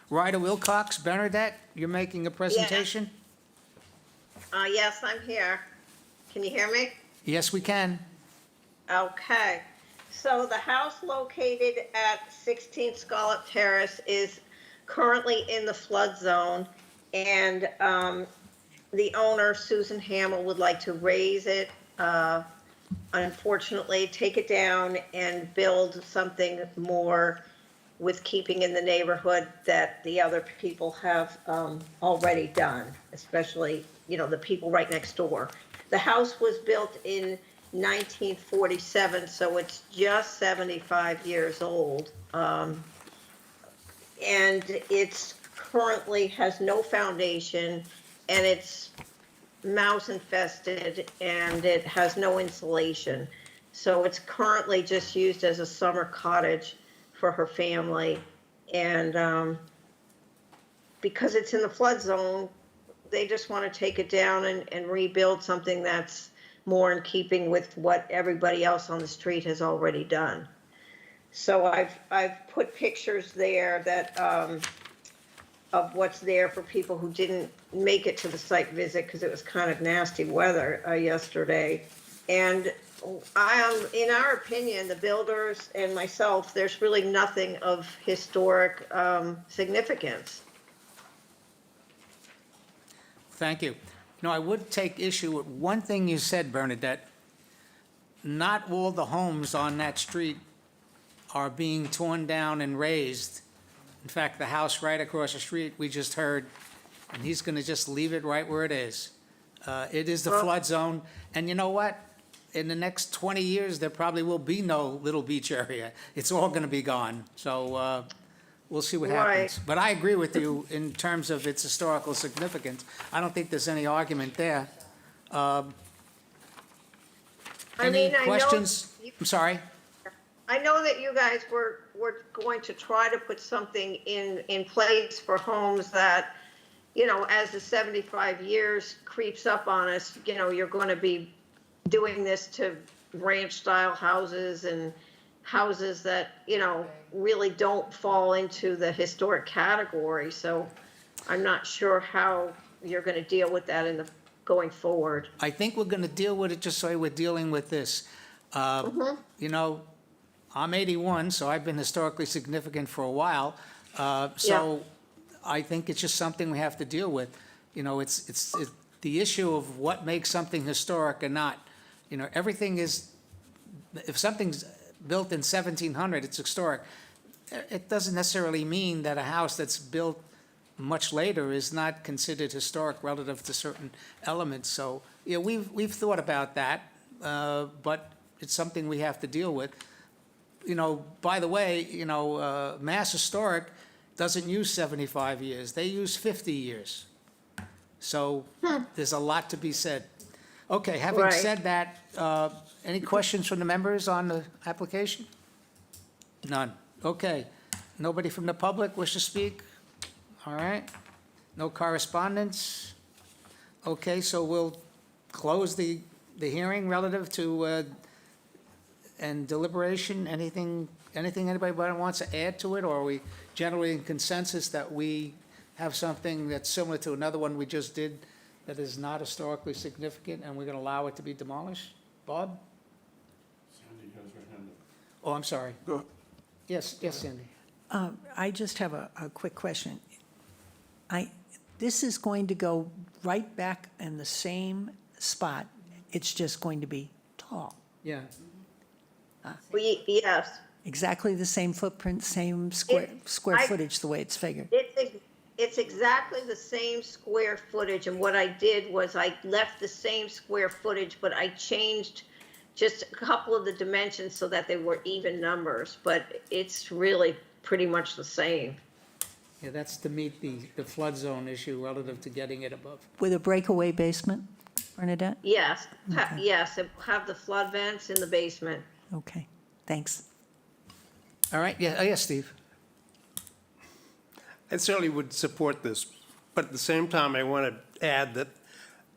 Speaker 1: Ryder Wilcox. Bernadette, you're making a presentation?
Speaker 13: Yes, I'm here. Can you hear me?
Speaker 1: Yes, we can.
Speaker 13: Okay. So the house located at 16 Scallop Terrace is currently in the flood zone, and the owner, Susan Hamill, would like to raise it, unfortunately, take it down and build something more with keeping in the neighborhood that the other people have already done, especially, the people right next door. The house was built in 1947, so it's just 75 years old. And it's currently has no foundation, and it's mouse infested, and it has no insulation. So it's currently just used as a summer cottage for her family. And because it's in the flood zone, they just want to take it down and rebuild something that's more in keeping with what everybody else on the street has already done. So I've put pictures there that of what's there for people who didn't make it to the site visit because it was kind of nasty weather yesterday. And in our opinion, the builders and myself, there's really nothing of historic significance.
Speaker 1: Thank you. No, I would take issue with one thing you said, Bernadette. Not all the homes on that street are being torn down and razed. In fact, the house right across the street, we just heard, and he's going to just leave it right where it is. It is the flood zone, and you know what? In the next 20 years, there probably will be no Little Beach area. It's all going to be gone. So we'll see what happens.
Speaker 13: Right.
Speaker 1: But I agree with you in terms of its historical significance. I don't think there's any argument there. Any questions? I'm sorry?
Speaker 13: I know that you guys were going to try to put something in place for homes that, as the 75 years creeps up on us, you're going to be doing this to ranch-style houses and houses that, really don't fall into the historic category. So I'm not sure how you're going to deal with that going forward.
Speaker 1: I think we're going to deal with it just the way we're dealing with this. I'm 81, so I've been historically significant for a while. So I think it's just something we have to deal with. It's the issue of what makes something historic or not. Everything is, if something's built in 1700, it's historic. It doesn't necessarily mean that a house that's built much later is not considered historic relative to certain elements. So, we've thought about that, but it's something we have to deal with. By the way, Mass Historic doesn't use 75 years, they use 50 years. So there's a lot to be said. Okay, having
Speaker 13: Right.
Speaker 1: said that, any questions from the members on the application? None. Okay. Nobody from the public wish to speak? All right. No correspondence? Okay, so we'll close the hearing relative to, and deliberation. Anything anybody wants to add to it? Or are we generally in consensus that we have something that's similar to another one we just did that is not historically significant and we're going to allow it to be demolished? Bob? Oh, I'm sorry.
Speaker 3: Go.
Speaker 1: Yes, Sandy.
Speaker 5: I just have a quick question. This is going to go right back in the same spot. It's just going to be tall.
Speaker 1: Yeah.
Speaker 13: Yes.
Speaker 5: Exactly the same footprint, same square
Speaker 13: I-
Speaker 5: footage, the way it's figured.
Speaker 13: It's exactly the same square footage, and what I did was I left the same square footage, but I changed just a couple of the dimensions so that they were even numbers, but it's really pretty much the same.
Speaker 1: Yeah, that's to meet the flood zone issue relative to getting it above.
Speaker 5: With a breakaway basement, Bernadette?
Speaker 13: Yes,
Speaker 5: Okay.
Speaker 13: yes, it have the flood vents in the basement.
Speaker 5: Okay, thanks.
Speaker 1: All right, yeah, yes, Steve.
Speaker 8: I certainly would support this, but at the same time, I want to add that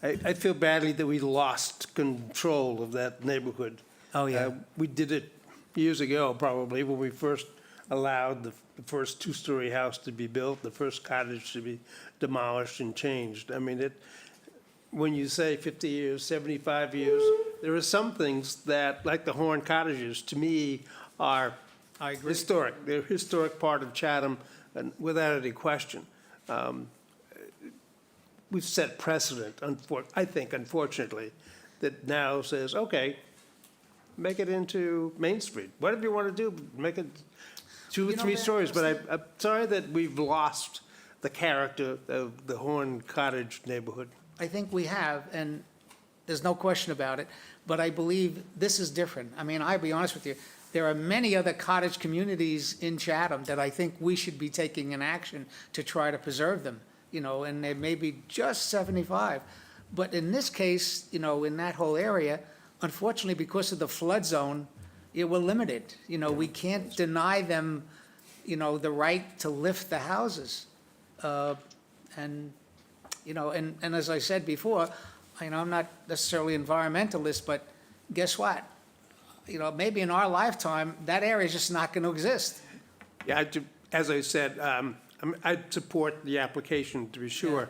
Speaker 8: I feel badly that we lost control of that neighborhood.
Speaker 1: Oh, yeah.
Speaker 8: We did it years ago, probably, when we first allowed the first two-story house to be built, the first cottage to be demolished and changed. I mean, when you say 50 years, 75 years, there are some things that, like the Horn cottages, to me, are
Speaker 1: I agree.
Speaker 8: historic. They're a historic part of Chatham, and without any question. We've set precedent, I think, unfortunately, that now says, okay, make it into Main Street. Whatever you want to do, make it 2 or
Speaker 1: You know,
Speaker 8: 3
Speaker 1: that-
Speaker 8: stories. But I'm sorry that we've lost the character of the Horn Cottage neighborhood.
Speaker 1: I think we have, and there's no question about it, but I believe this is different. I mean, I'll be honest with you, there are many other cottage communities in Chatham that I think we should be taking an action to try to preserve them, and they may be just 75. But in this case, in that whole area, unfortunately, because of the flood zone, we're limited. We can't deny them, the right to lift the houses. And as I said before, I'm not necessarily environmentalist, but guess what? Maybe in our lifetime, that area is just not going to exist.
Speaker 8: Yeah, as I said, I'd support the application, to be sure.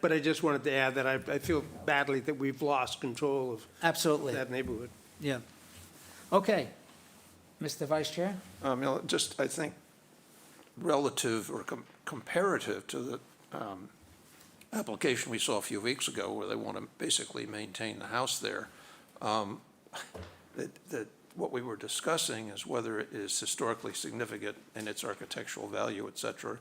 Speaker 8: But I just wanted to add that I feel badly that we've lost control of
Speaker 1: Absolutely.
Speaker 8: that neighborhood.
Speaker 1: Yeah. Okay. Mr. Vice Chair?
Speaker 3: Just, I think, relative or comparative to the application we saw a few weeks ago, where they want to basically maintain the house there, that what we were discussing is whether it is historically significant in its architectural value, et cetera,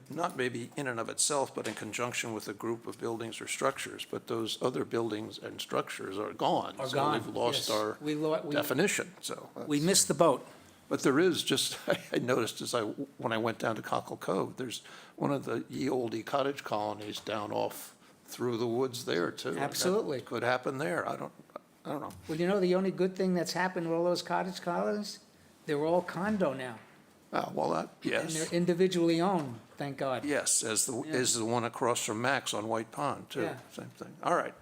Speaker 3: not maybe in and of itself, but in conjunction with a group of buildings or structures. But those other buildings and structures are gone.
Speaker 1: Are
Speaker 3: So
Speaker 1: gone,
Speaker 3: we've lost
Speaker 1: yes.
Speaker 3: our
Speaker 1: We
Speaker 3: definition, so.
Speaker 1: We
Speaker 3: that's-
Speaker 1: missed the boat.
Speaker 3: But there is just, I noticed when I went down to Cockle Cove, there's one of the ye olde cottage colonies down off through the woods there too. And that
Speaker 1: Absolutely.
Speaker 3: could happen there. I don't know.
Speaker 1: Well, the only good thing that's happened with all those cottage colonies, they're all condo now.
Speaker 3: Well,
Speaker 1: And
Speaker 3: yes,
Speaker 1: they're individually owned, thank God.
Speaker 3: yes, as the one across from Max on White Pond too.
Speaker 1: Yeah.
Speaker 3: Same thing. All right.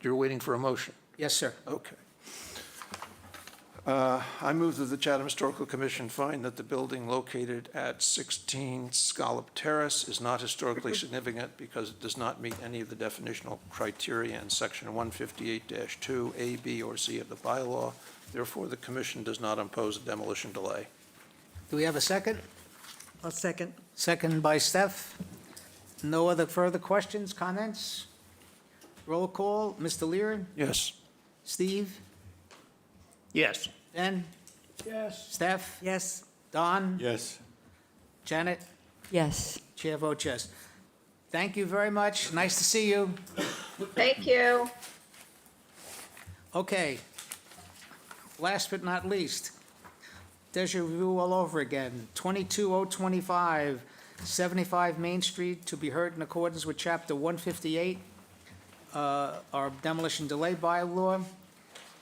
Speaker 3: You're waiting for a motion.
Speaker 1: Yes, sir.
Speaker 3: Okay. I move that the Chatham Historical Commission find that the building located at 16 Scallop Terrace is not historically significant because it does not meet any of the definitional criteria in section 158-2, A, B, or C of the bylaw. Therefore, the commission does not impose a demolition delay.
Speaker 1: Do we have a second?
Speaker 6: I'll second.
Speaker 1: Second by Steph. No other further questions, comments? Roll call. Mr. Lear?
Speaker 3: Yes.
Speaker 1: Steve?
Speaker 8: Yes.
Speaker 1: Ben?
Speaker 7: Yes.
Speaker 1: Steph?
Speaker 6: Yes.
Speaker 1: Don?
Speaker 9: Yes.
Speaker 1: Janet?
Speaker 12: Yes.
Speaker 1: Chair votes yes. Thank you very much. Nice to see you.
Speaker 13: Thank you.
Speaker 1: Okay. Last but not least, deja vu all over again. 22025, 75 Main Street, to be heard in accordance with Chapter 158, our demolition delay bylaw.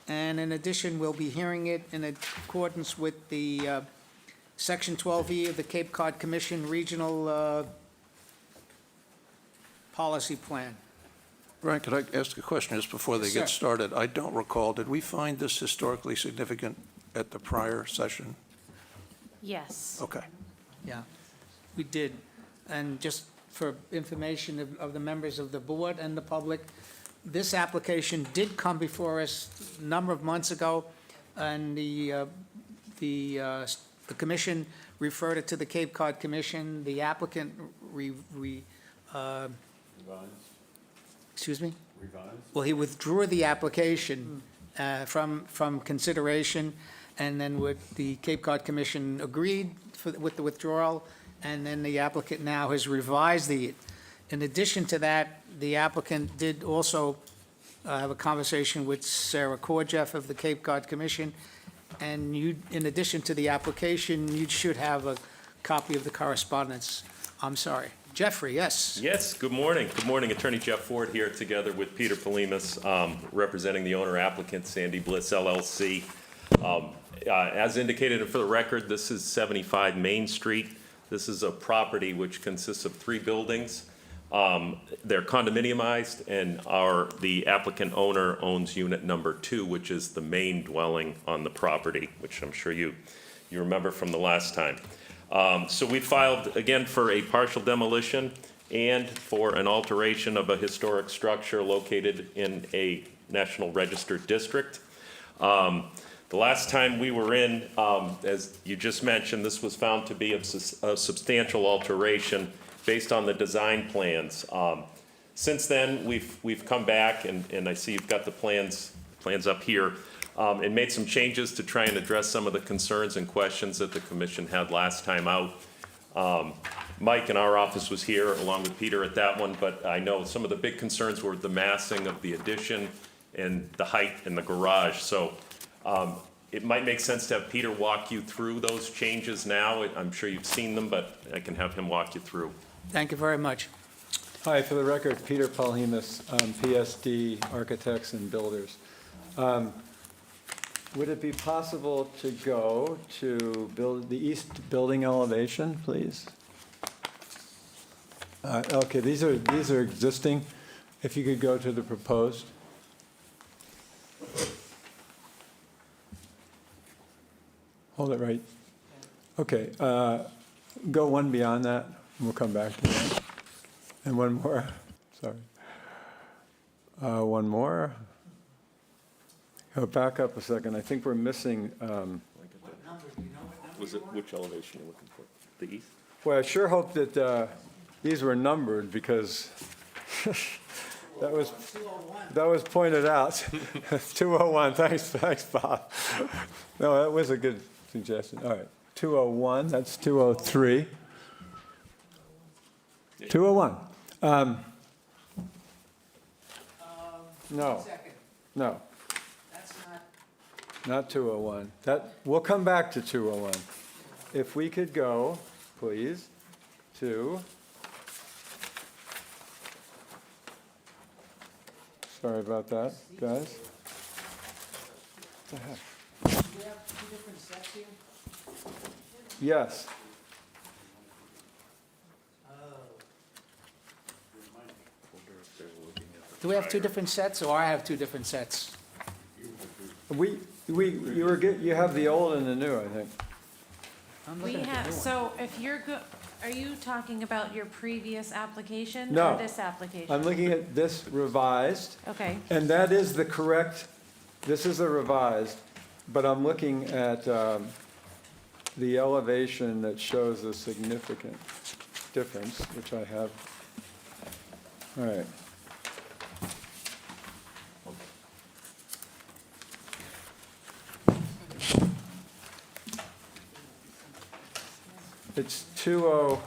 Speaker 1: And in addition, we'll be hearing it in accordance with the Section 12E of the Cape Cod Commission Regional Policy Plan.
Speaker 3: Brian, could I ask a question just before they
Speaker 1: Yes,
Speaker 3: get
Speaker 1: sir.
Speaker 3: started? I don't recall, did we find this historically significant at the prior session?
Speaker 4: Yes.
Speaker 3: Okay.
Speaker 1: Yeah, we did. And just for information of the members of the board and the public, this application did come before us a number of months ago, and the commission referred it to the Cape Cod Commission. The applicant excuse me? Well, he withdrew the application from consideration, and then the Cape Cod Commission agreed with the withdrawal, and then the applicant now has revised the. In addition to that, the applicant did also have a conversation with Sarah Korjeff of the Cape Cod Commission, and you, in addition to the application, you should have a copy of the correspondence. I'm sorry. Jeffrey, yes?
Speaker 14: Yes, good morning. Good morning, Attorney Jeff Ford here together with Peter Polimas, representing the owner applicant, Sandy Bliss LLC. As indicated for the record, this is 75 Main Street. This is a property which consists of 3 buildings. They're condominiumized, and the applicant owner owns unit number 2, which is the main dwelling on the property, which I'm sure you remember from the last time. So we filed, again, for a partial demolition and for an alteration of a historic structure located in a National Registered District. The last time we were in, as you just mentioned, this was found to be a substantial alteration based on the design plans. Since then, we've come back, and I see you've got the plans up here, and made some changes to try and address some of the concerns and questions that the commission had last time out. Mike in our office was here along with Peter at that one, but I know some of the big concerns were the massing of the addition and the height in the garage. So it might make sense to have Peter walk you through those changes now. I'm sure you've seen them, but I can have him walk you through.
Speaker 1: Thank you very much.
Speaker 15: Hi, for the record, Peter Polhemus, PSD Architects and Builders. Would it be possible to go to the east building elevation, please? Okay, these are existing. If you could go to the proposed. Hold it right. Okay, go one beyond that, and we'll come back to that. And one more, sorry. One more. Go back up a second. I think we're missing,
Speaker 14: Was it, which elevation are you looking for? The east?
Speaker 15: well, I sure hope that these were numbered because that was pointed out. 201, thanks, Bob. No, that was a good suggestion. All right, 201, that's 203. 201. No, no,
Speaker 1: That's
Speaker 15: not 201. We'll come back to 201. If we could go, please, to, sorry about that, guys. What the heck?
Speaker 1: Do we have 2 different sets here?
Speaker 15: Yes.
Speaker 1: Do we have 2 different sets, or I have 2 different sets?
Speaker 15: You have the old and the new, I think.
Speaker 1: I'm
Speaker 4: We
Speaker 1: looking at the
Speaker 4: have,
Speaker 1: new one.
Speaker 4: so if you're are you talking about your previous application?
Speaker 15: No.
Speaker 4: Or this application?
Speaker 15: I'm looking at this revised,
Speaker 4: Okay,
Speaker 15: and that is the correct, this is the revised, but I'm looking at the elevation that shows a significant difference, which I have. All right. It's 20. What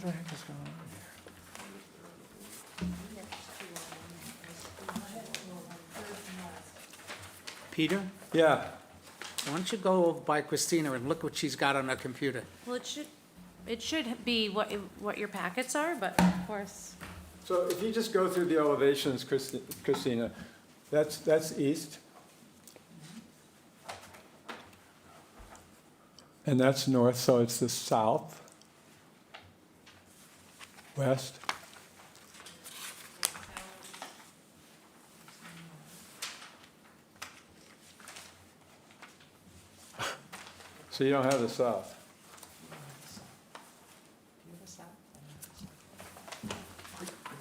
Speaker 15: the heck is going on here?
Speaker 1: Peter?
Speaker 15: Yeah,
Speaker 1: Why don't you go over by Christina and look what she's got on her computer?
Speaker 4: Well, it should be what your packets are, but of course.
Speaker 15: So if you just go through the elevations, Christina, that's east. And that's north, so it's the south, west. So you don't have the south.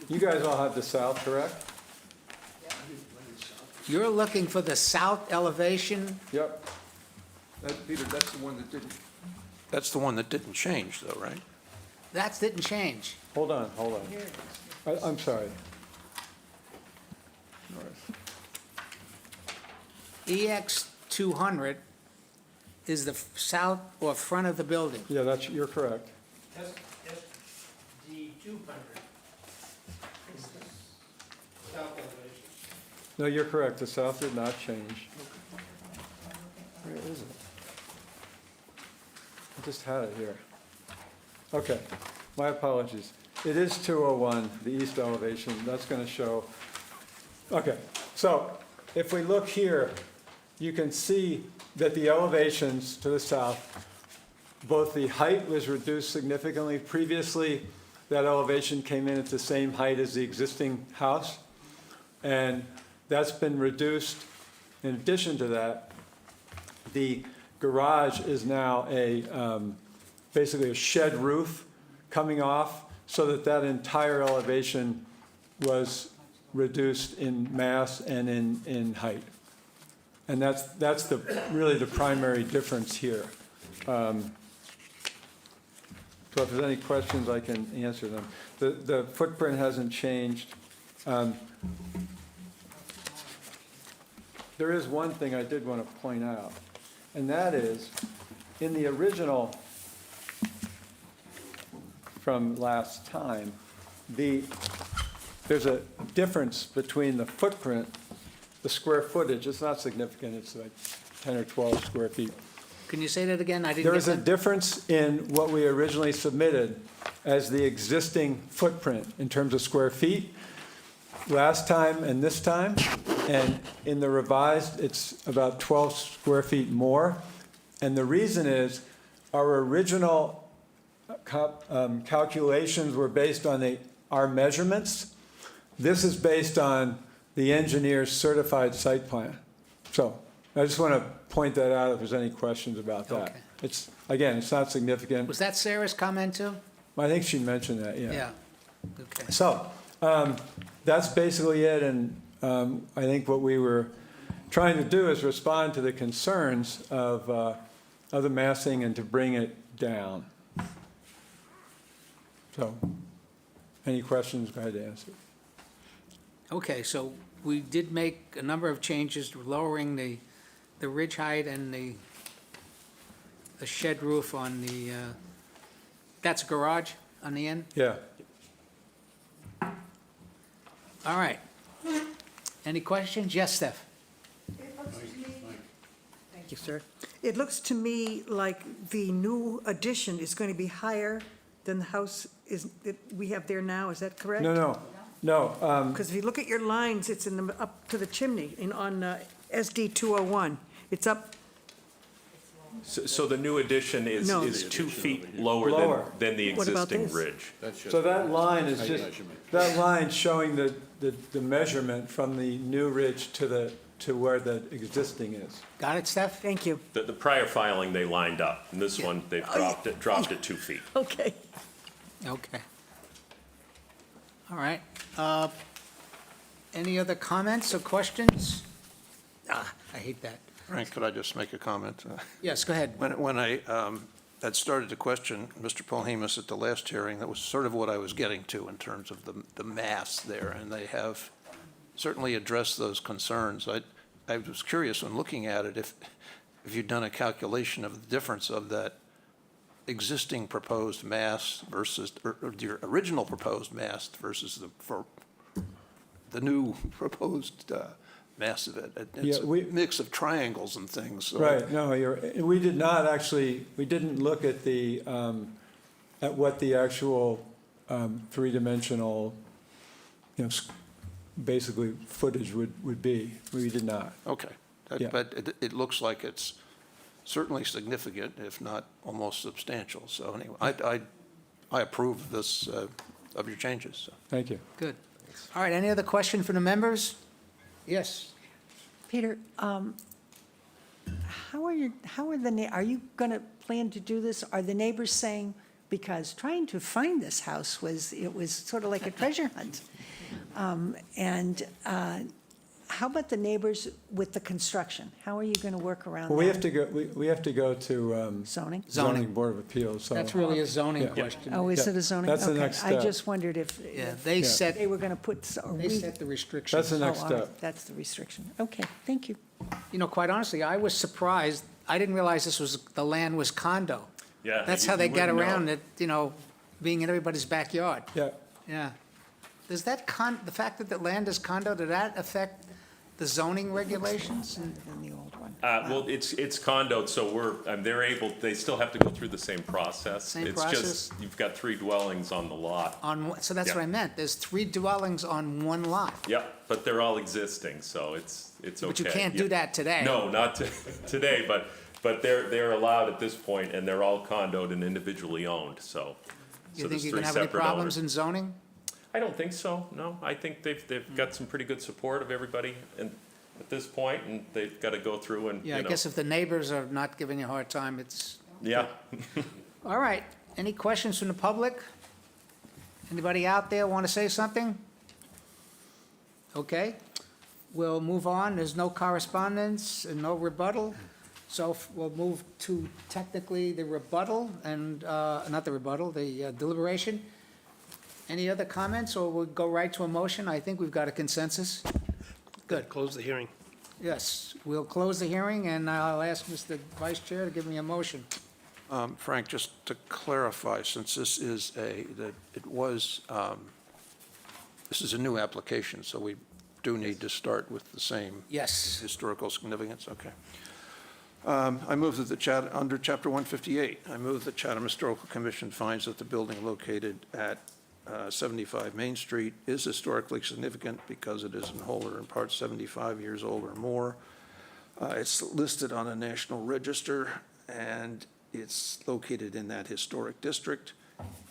Speaker 15: You guys all have the south, correct?
Speaker 1: You're looking for the south elevation?
Speaker 15: Yep.
Speaker 3: Peter, that's the one that didn't change, though, right?
Speaker 1: That didn't change.
Speaker 15: Hold on. I'm sorry.
Speaker 1: EX 200 is the south or front of the building.
Speaker 15: Yeah, you're correct.
Speaker 1: SD 200 is the south elevation.
Speaker 15: No, you're correct. The south did not change. Where is it? I just had it here. Okay, my apologies. It is 201, the east elevation. That's going to show. Okay, so if we look here, you can see that the elevations to the south, both the height was reduced significantly. Previously, that elevation came in at the same height as the existing house, and that's been reduced. In addition to that, the garage is now basically a shed roof coming off, so that entire elevation was reduced in mass and in height. And that's really the primary difference here. So if there's any questions, I can answer them. The footprint hasn't changed. There is one thing I did want to point out, and that is, in the original from last time, there's a difference between the footprint, the square footage. It's not significant. It's like 10 or 12 square feet.
Speaker 1: Can you say that again? I didn't
Speaker 15: There
Speaker 1: get
Speaker 15: is a
Speaker 1: that.
Speaker 15: difference in what we originally submitted as the existing footprint in terms of square feet last time and this time. And in the revised, it's about 12 square feet more. And the reason is our original calculations were based on our measurements. This is based on the engineer's certified site plan. So I just want to point that out if there's any questions about that.
Speaker 1: Okay.
Speaker 15: Again, it's not significant.
Speaker 1: Was that Sarah's comment too?
Speaker 15: I think she mentioned that, yeah.
Speaker 1: Yeah. Okay.
Speaker 15: So that's basically it, and I think what we were trying to do is respond to the concerns of the massing and to bring it down. So, any questions, go ahead and answer.
Speaker 1: Okay, so we did make a number of changes, lowering the ridge height and the shed roof on the, that's a garage on the end?
Speaker 15: Yeah.
Speaker 1: All right. Any questions? Yes, Steph?
Speaker 6: Thank you, sir. It looks to me like the new addition is going to be higher than the house that we have there now. Is that correct?
Speaker 15: No.
Speaker 6: Because if you look at your lines, it's up to the chimney on SD 201. It's up,
Speaker 14: So the new addition is
Speaker 6: No.
Speaker 14: 2 feet lower
Speaker 15: Lower.
Speaker 14: than the
Speaker 6: What about
Speaker 14: existing
Speaker 6: this?
Speaker 14: ridge.
Speaker 15: So that line is just, that line showing the measurement from the new ridge to where the existing is.
Speaker 1: Got it, Steph?
Speaker 6: thank you.
Speaker 14: The prior filing, they lined up, and this one, they've dropped it 2 feet.
Speaker 6: Okay.
Speaker 1: Okay. All right. Any other comments or questions? I hate that.
Speaker 3: Frank, could I just make a comment?
Speaker 1: Yes, go ahead.
Speaker 3: When I had started to question Mr. Polhemus at the last hearing, that was sort of what I was getting to in terms of the mass there, and they have certainly addressed those concerns. I was curious when looking at it if you'd done a calculation of the difference of that existing proposed mass versus, or your original proposed mass versus the new proposed mass of it. It's
Speaker 15: Yeah,
Speaker 3: a mix of triangles and things. So
Speaker 15: Right, no, we did not actually, we didn't look at at what the actual three-dimensional, basically footage would be. We did not.
Speaker 3: Okay.
Speaker 15: Yeah.
Speaker 3: But it looks like it's certainly significant, if not almost substantial. So anyway, I approve of this, of your changes. So.
Speaker 15: Thank you.
Speaker 1: Good. All right, any other question from the members? Yes.
Speaker 5: Peter, how are you going to plan to do this? Are the neighbors saying, because trying to find this house was sort of like a treasure hunt. How about the neighbors with the construction? How are you going to work around that?
Speaker 15: Well, we have to go to
Speaker 5: Zoning?
Speaker 15: zoning board of appeals, so.
Speaker 1: That's really a zoning
Speaker 15: Yeah.
Speaker 1: question.
Speaker 5: Oh, is
Speaker 15: Yeah,
Speaker 5: it a zoning?
Speaker 15: that's the
Speaker 5: Okay.
Speaker 15: next
Speaker 5: I
Speaker 15: step.
Speaker 5: just wondered if
Speaker 1: They
Speaker 15: Yeah.
Speaker 1: set,
Speaker 5: they were going to put, or
Speaker 1: they
Speaker 5: we.
Speaker 1: set the restrictions.
Speaker 15: That's the next
Speaker 5: Oh, all right.
Speaker 15: step.
Speaker 5: That's the restriction. Okay, thank you.
Speaker 1: You know, quite honestly, I was surprised. I didn't realize the land was condo.
Speaker 14: Yeah.
Speaker 1: That's
Speaker 14: you-
Speaker 1: how they
Speaker 14: you
Speaker 1: got
Speaker 14: wouldn't
Speaker 1: around
Speaker 14: know.
Speaker 1: it, being in everybody's backyard.
Speaker 15: Yeah,
Speaker 1: Yeah. Does the fact that the land is condo, did that affect the zoning regulations?
Speaker 5: And the old one.
Speaker 14: Well, it's condoed, so they still have to go through the same process.
Speaker 1: Same
Speaker 14: It's
Speaker 1: process?
Speaker 14: just, you've got 3 dwellings on the lot.
Speaker 1: So that's
Speaker 14: Yeah.
Speaker 1: what I meant. There's 3 dwellings on one lot.
Speaker 14: Yep, but they're all existing, so it's okay.
Speaker 1: But you can't do
Speaker 14: Yep.
Speaker 1: that today.
Speaker 14: No, not today, but they're allowed at this point, and they're all condoed and individually owned, so.
Speaker 1: You
Speaker 14: so
Speaker 1: think
Speaker 14: there's
Speaker 1: you're
Speaker 14: 3
Speaker 1: gonna have any
Speaker 14: separate
Speaker 1: problems
Speaker 14: owners.
Speaker 1: in zoning?
Speaker 14: I don't think so, no. I think they've got some pretty good support of everybody at this point, and they've got to go through and,
Speaker 1: Yeah, I guess if the neighbors are not giving you a hard time, it's,
Speaker 14: Yeah.
Speaker 1: all right. Any questions from the public? Anybody out there want to say something? Okay, we'll move on. There's no correspondence and no rebuttal. So we'll move to technically the rebuttal and, not the rebuttal, the deliberation. Any other comments, or we'll go right to a motion? I think we've got a consensus. Good.
Speaker 8: Close the hearing.
Speaker 1: Yes, we'll close the hearing, and I'll ask Mr. Vice Chair to give me a motion.
Speaker 3: Frank, just to clarify, since this is this is a new application, so we do need to start with the same
Speaker 1: Yes.
Speaker 3: historical significance, okay. I move that under Chapter 158, I move that Chatham Historical Commission finds that the building located at 75 Main Street is historically significant because it is in whole or in part 75 years old or more. It's listed on a national register, and it's located in that historic district,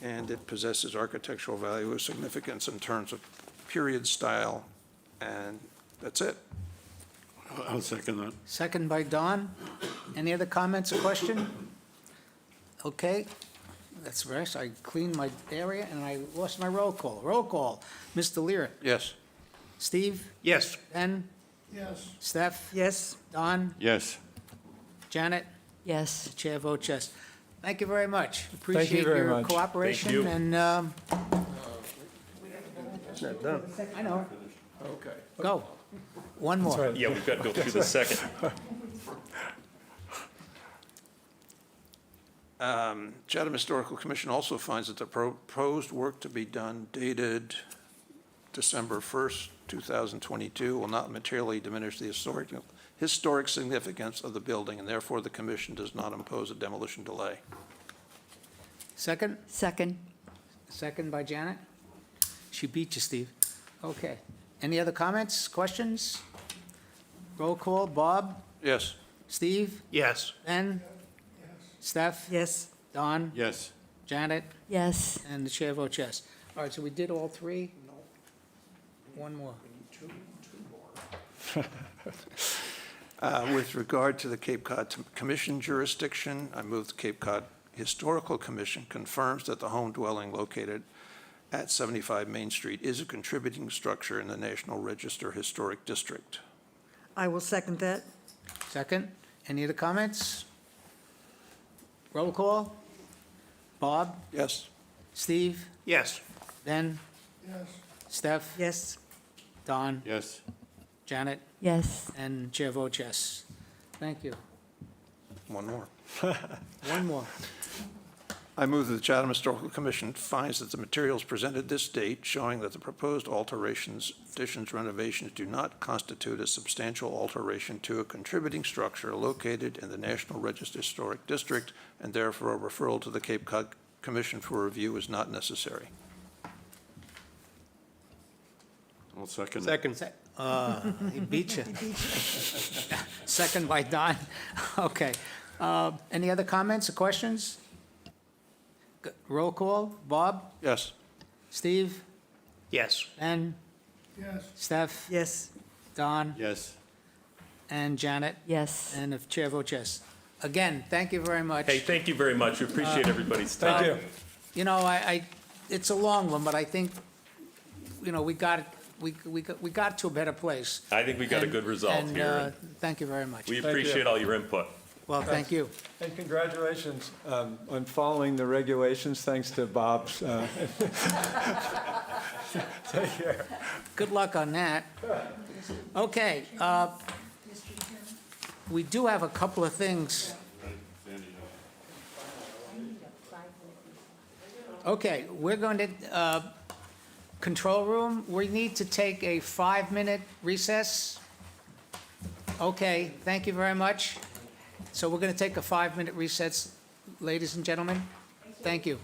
Speaker 3: and it possesses architectural value of significance in terms of period, style, and that's it.
Speaker 9: I'll second that.
Speaker 1: Second by Don. Any other comments or question? Okay, that's right. I cleaned my area and I lost my roll call. Roll call. Mr. Lear.
Speaker 3: Yes.
Speaker 1: Steve?
Speaker 8: Yes.
Speaker 1: Ben?
Speaker 7: Yes.
Speaker 1: Steph?
Speaker 6: Yes,
Speaker 1: Don?
Speaker 9: Yes.
Speaker 1: Janet?
Speaker 12: Yes.
Speaker 1: The chair votes yes. Thank you very much.
Speaker 15: you
Speaker 1: Appreciate
Speaker 15: very
Speaker 1: your
Speaker 15: much.
Speaker 1: cooperation.
Speaker 14: Thank you.
Speaker 1: And,
Speaker 8: It's not done.
Speaker 1: I know.
Speaker 3: Okay.
Speaker 1: Go. One more.
Speaker 15: That's right.
Speaker 14: Yeah, we've got to go through the second.
Speaker 3: Chatham Historical Commission also finds that the proposed work to be done dated December 1st, 2022 will not materially diminish the historic significance of the building, and therefore the commission does not impose a demolition delay.
Speaker 1: Second?
Speaker 12: Second.
Speaker 1: Second by Janet. She beat you, Steve. Okay. Any other comments, questions? Roll call. Bob?
Speaker 3: Yes.
Speaker 1: Steve?
Speaker 8: Yes.
Speaker 1: Ben? Steph?
Speaker 6: yes.
Speaker 1: Don?
Speaker 9: Yes.
Speaker 1: Janet?
Speaker 12: Yes.
Speaker 1: And the chair votes yes. All right, so we did all 3? No. One more.
Speaker 3: With regard to the Cape Cod Commission jurisdiction, I move the Cape Cod Historical Commission confirms that the home dwelling located at 75 Main Street is a contributing structure in the National Register Historic District.
Speaker 6: I will second that.
Speaker 1: Second. Any other comments? Roll call. Bob?
Speaker 3: Yes.
Speaker 1: Steve?
Speaker 8: Yes.
Speaker 1: Ben?
Speaker 7: Yes.
Speaker 1: Steph?
Speaker 6: Yes,
Speaker 1: Don?
Speaker 9: Yes.
Speaker 1: Janet?
Speaker 12: Yes.
Speaker 1: And chair votes yes. Thank you.
Speaker 3: One more.
Speaker 1: One more.
Speaker 3: I move that the Chatham Historical Commission finds that the materials presented this date showing that the proposed alterations, additions, renovations do not constitute a substantial alteration to a contributing structure located in the National Register Historic District, and therefore a referral to the Cape Cod Commission for review is not necessary.
Speaker 9: I'll second it.
Speaker 8: Second.
Speaker 1: He beat you. Second by Don. Okay. Any other comments or questions? Roll call. Bob?
Speaker 3: Yes.
Speaker 1: Steve?
Speaker 8: Yes.
Speaker 1: Ben?
Speaker 7: Yes.
Speaker 1: Steph?
Speaker 6: Yes.
Speaker 1: Don?
Speaker 9: Yes.
Speaker 1: And Janet?
Speaker 12: Yes.
Speaker 1: And if chair votes yes. Again, thank you very much.
Speaker 14: Hey, thank you very much. We appreciate everybody's time.
Speaker 15: Thank you.
Speaker 1: You know, it's a long one, but I think, you know, we got to a better place.
Speaker 14: I think we got a good result
Speaker 1: And,
Speaker 14: here.
Speaker 1: thank you very much.
Speaker 14: We
Speaker 15: you.
Speaker 14: appreciate all your input.
Speaker 1: Well, thank you.
Speaker 15: And congratulations on following the regulations, thanks to Bob's. Take care.
Speaker 1: Good luck on that. Okay, we do have a couple of things. Okay, we're going to, control room, we need to take a 5-minute recess. Okay, thank you very much. So we're going to take a 5-minute recess, ladies and gentlemen. Thank you.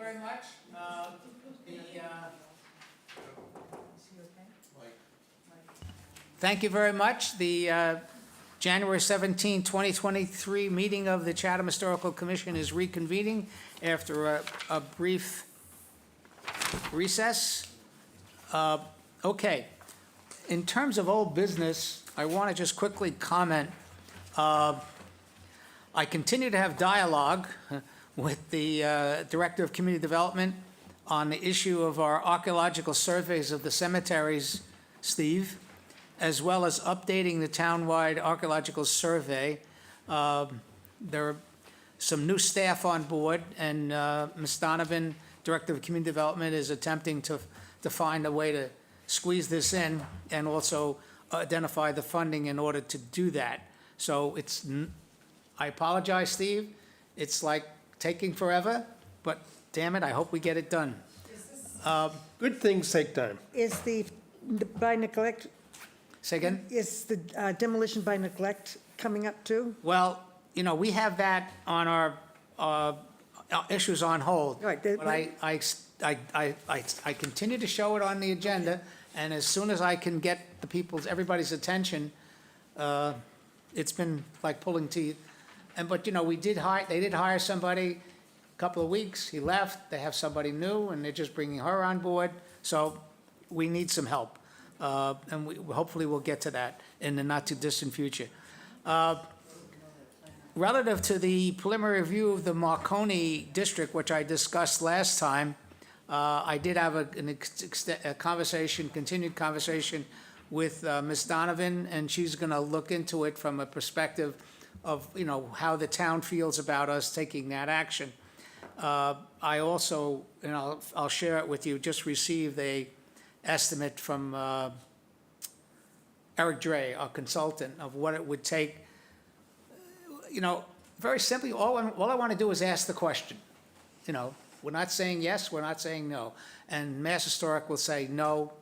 Speaker 1: very much. Thank you very much. The January 17, 2023 meeting of the Chatham Historical Commission is reconvening after a brief recess. Okay. In terms of old business, I want to just quickly comment. I continue to have dialogue with the Director of Community Development on the issue of our archaeological surveys of the cemeteries, Steve, as well as updating the townwide archaeological survey. There are some new staff on board, and Ms. Donovan, Director of Community Development, is attempting to find a way to squeeze this in and also identify the funding in order to do that. So I apologize, Steve. It's like taking forever, but damn it, I hope we get it done.
Speaker 8: Good things take time.
Speaker 6: Is the, by neglect,
Speaker 1: Say again?
Speaker 6: is the demolition by neglect coming up too?
Speaker 1: Well, you know, we have that on our issues on hold.
Speaker 6: Right,
Speaker 1: But I continue to show it on the agenda, and as soon as I can get everybody's attention, it's been like pulling teeth. But, you know, they did hire somebody a couple of weeks, he left, they have somebody new, and they're just bringing her on board, so we need some help. And hopefully we'll get to that in the not-too-distant future. Relative to the preliminary review of the Marconi district, which I discussed last time, I did have a conversation, continued conversation with Ms. Donovan, and she's going to look into it from a perspective of, you know, how the town feels about us taking that action. I also, you know, I'll share it with you, just received a estimate from Eric Dre, our consultant, of what it would take. You know, very simply, all I want to do is ask the question. You know, we're not saying yes, we're not saying no. And Mass Historic will say, no,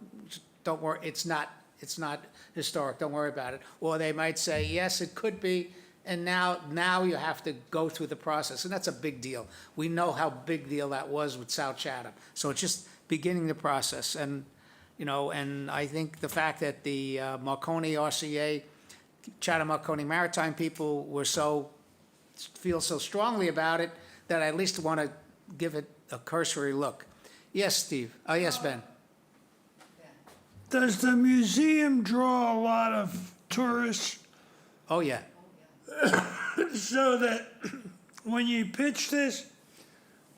Speaker 1: don't worry, it's not historic, don't worry about it. Or they might say, yes, it could be, and now you have to go through the process. And that's a big deal. We know how big deal that was with South Chatham. So it's just beginning the process. And, you know, and I think the fact that the Marconi RCA, Chatham Marconi Maritime people feel so strongly about it that I at least want to give it a cursory look. Yes, Steve. Oh, yes, Ben.
Speaker 7: Does the museum draw a lot of tourists
Speaker 1: Oh, yeah.
Speaker 7: so that when you pitch this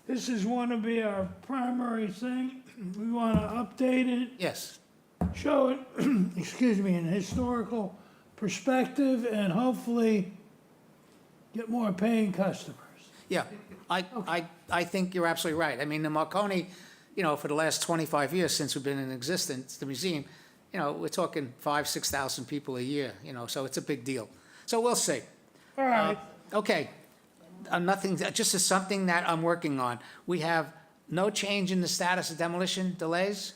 Speaker 7: is want to be our primary thing? We want to update it,
Speaker 1: Yes.
Speaker 7: show it, excuse me, in historical perspective, and hopefully get more paying customers.
Speaker 1: Yeah, I think you're absolutely right. I mean, the Marconi, you know, for the last 25 years since we've been in existence, the museum, you know, we're talking 5,000-6,000 people a year, you know, so it's a big deal. So we'll see.
Speaker 7: All right.
Speaker 1: Okay, nothing, just as something that I'm working on. We have no change in the status of demolition delays,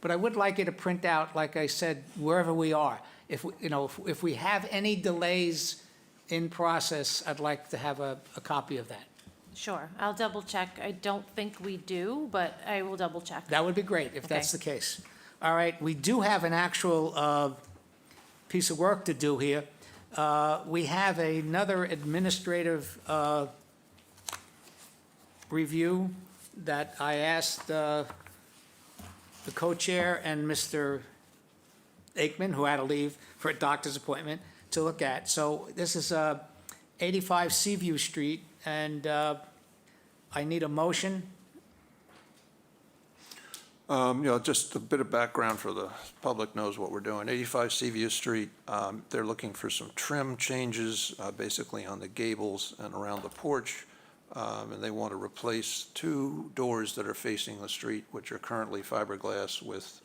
Speaker 1: but I would like you to print out, like I said, wherever we are. If we have any delays in process, I'd like to have a copy of that.
Speaker 4: Sure, I'll double check. I don't think we do, but I will double check.
Speaker 1: That would be great if that's the case. All right, we do have an actual piece of work to do here. We have another administrative review that I asked the co-chair and Mr. Aikman, who had to leave for a doctor's appointment, to look at. So this is 85 Seaview Street, and I need a motion.
Speaker 3: You know, just a bit of background for the public knows what we're doing. 85 Seaview Street, they're looking for some trim changes, basically on the gables and around the porch. And they want to replace 2 doors that are facing the street, which are currently fiberglass, with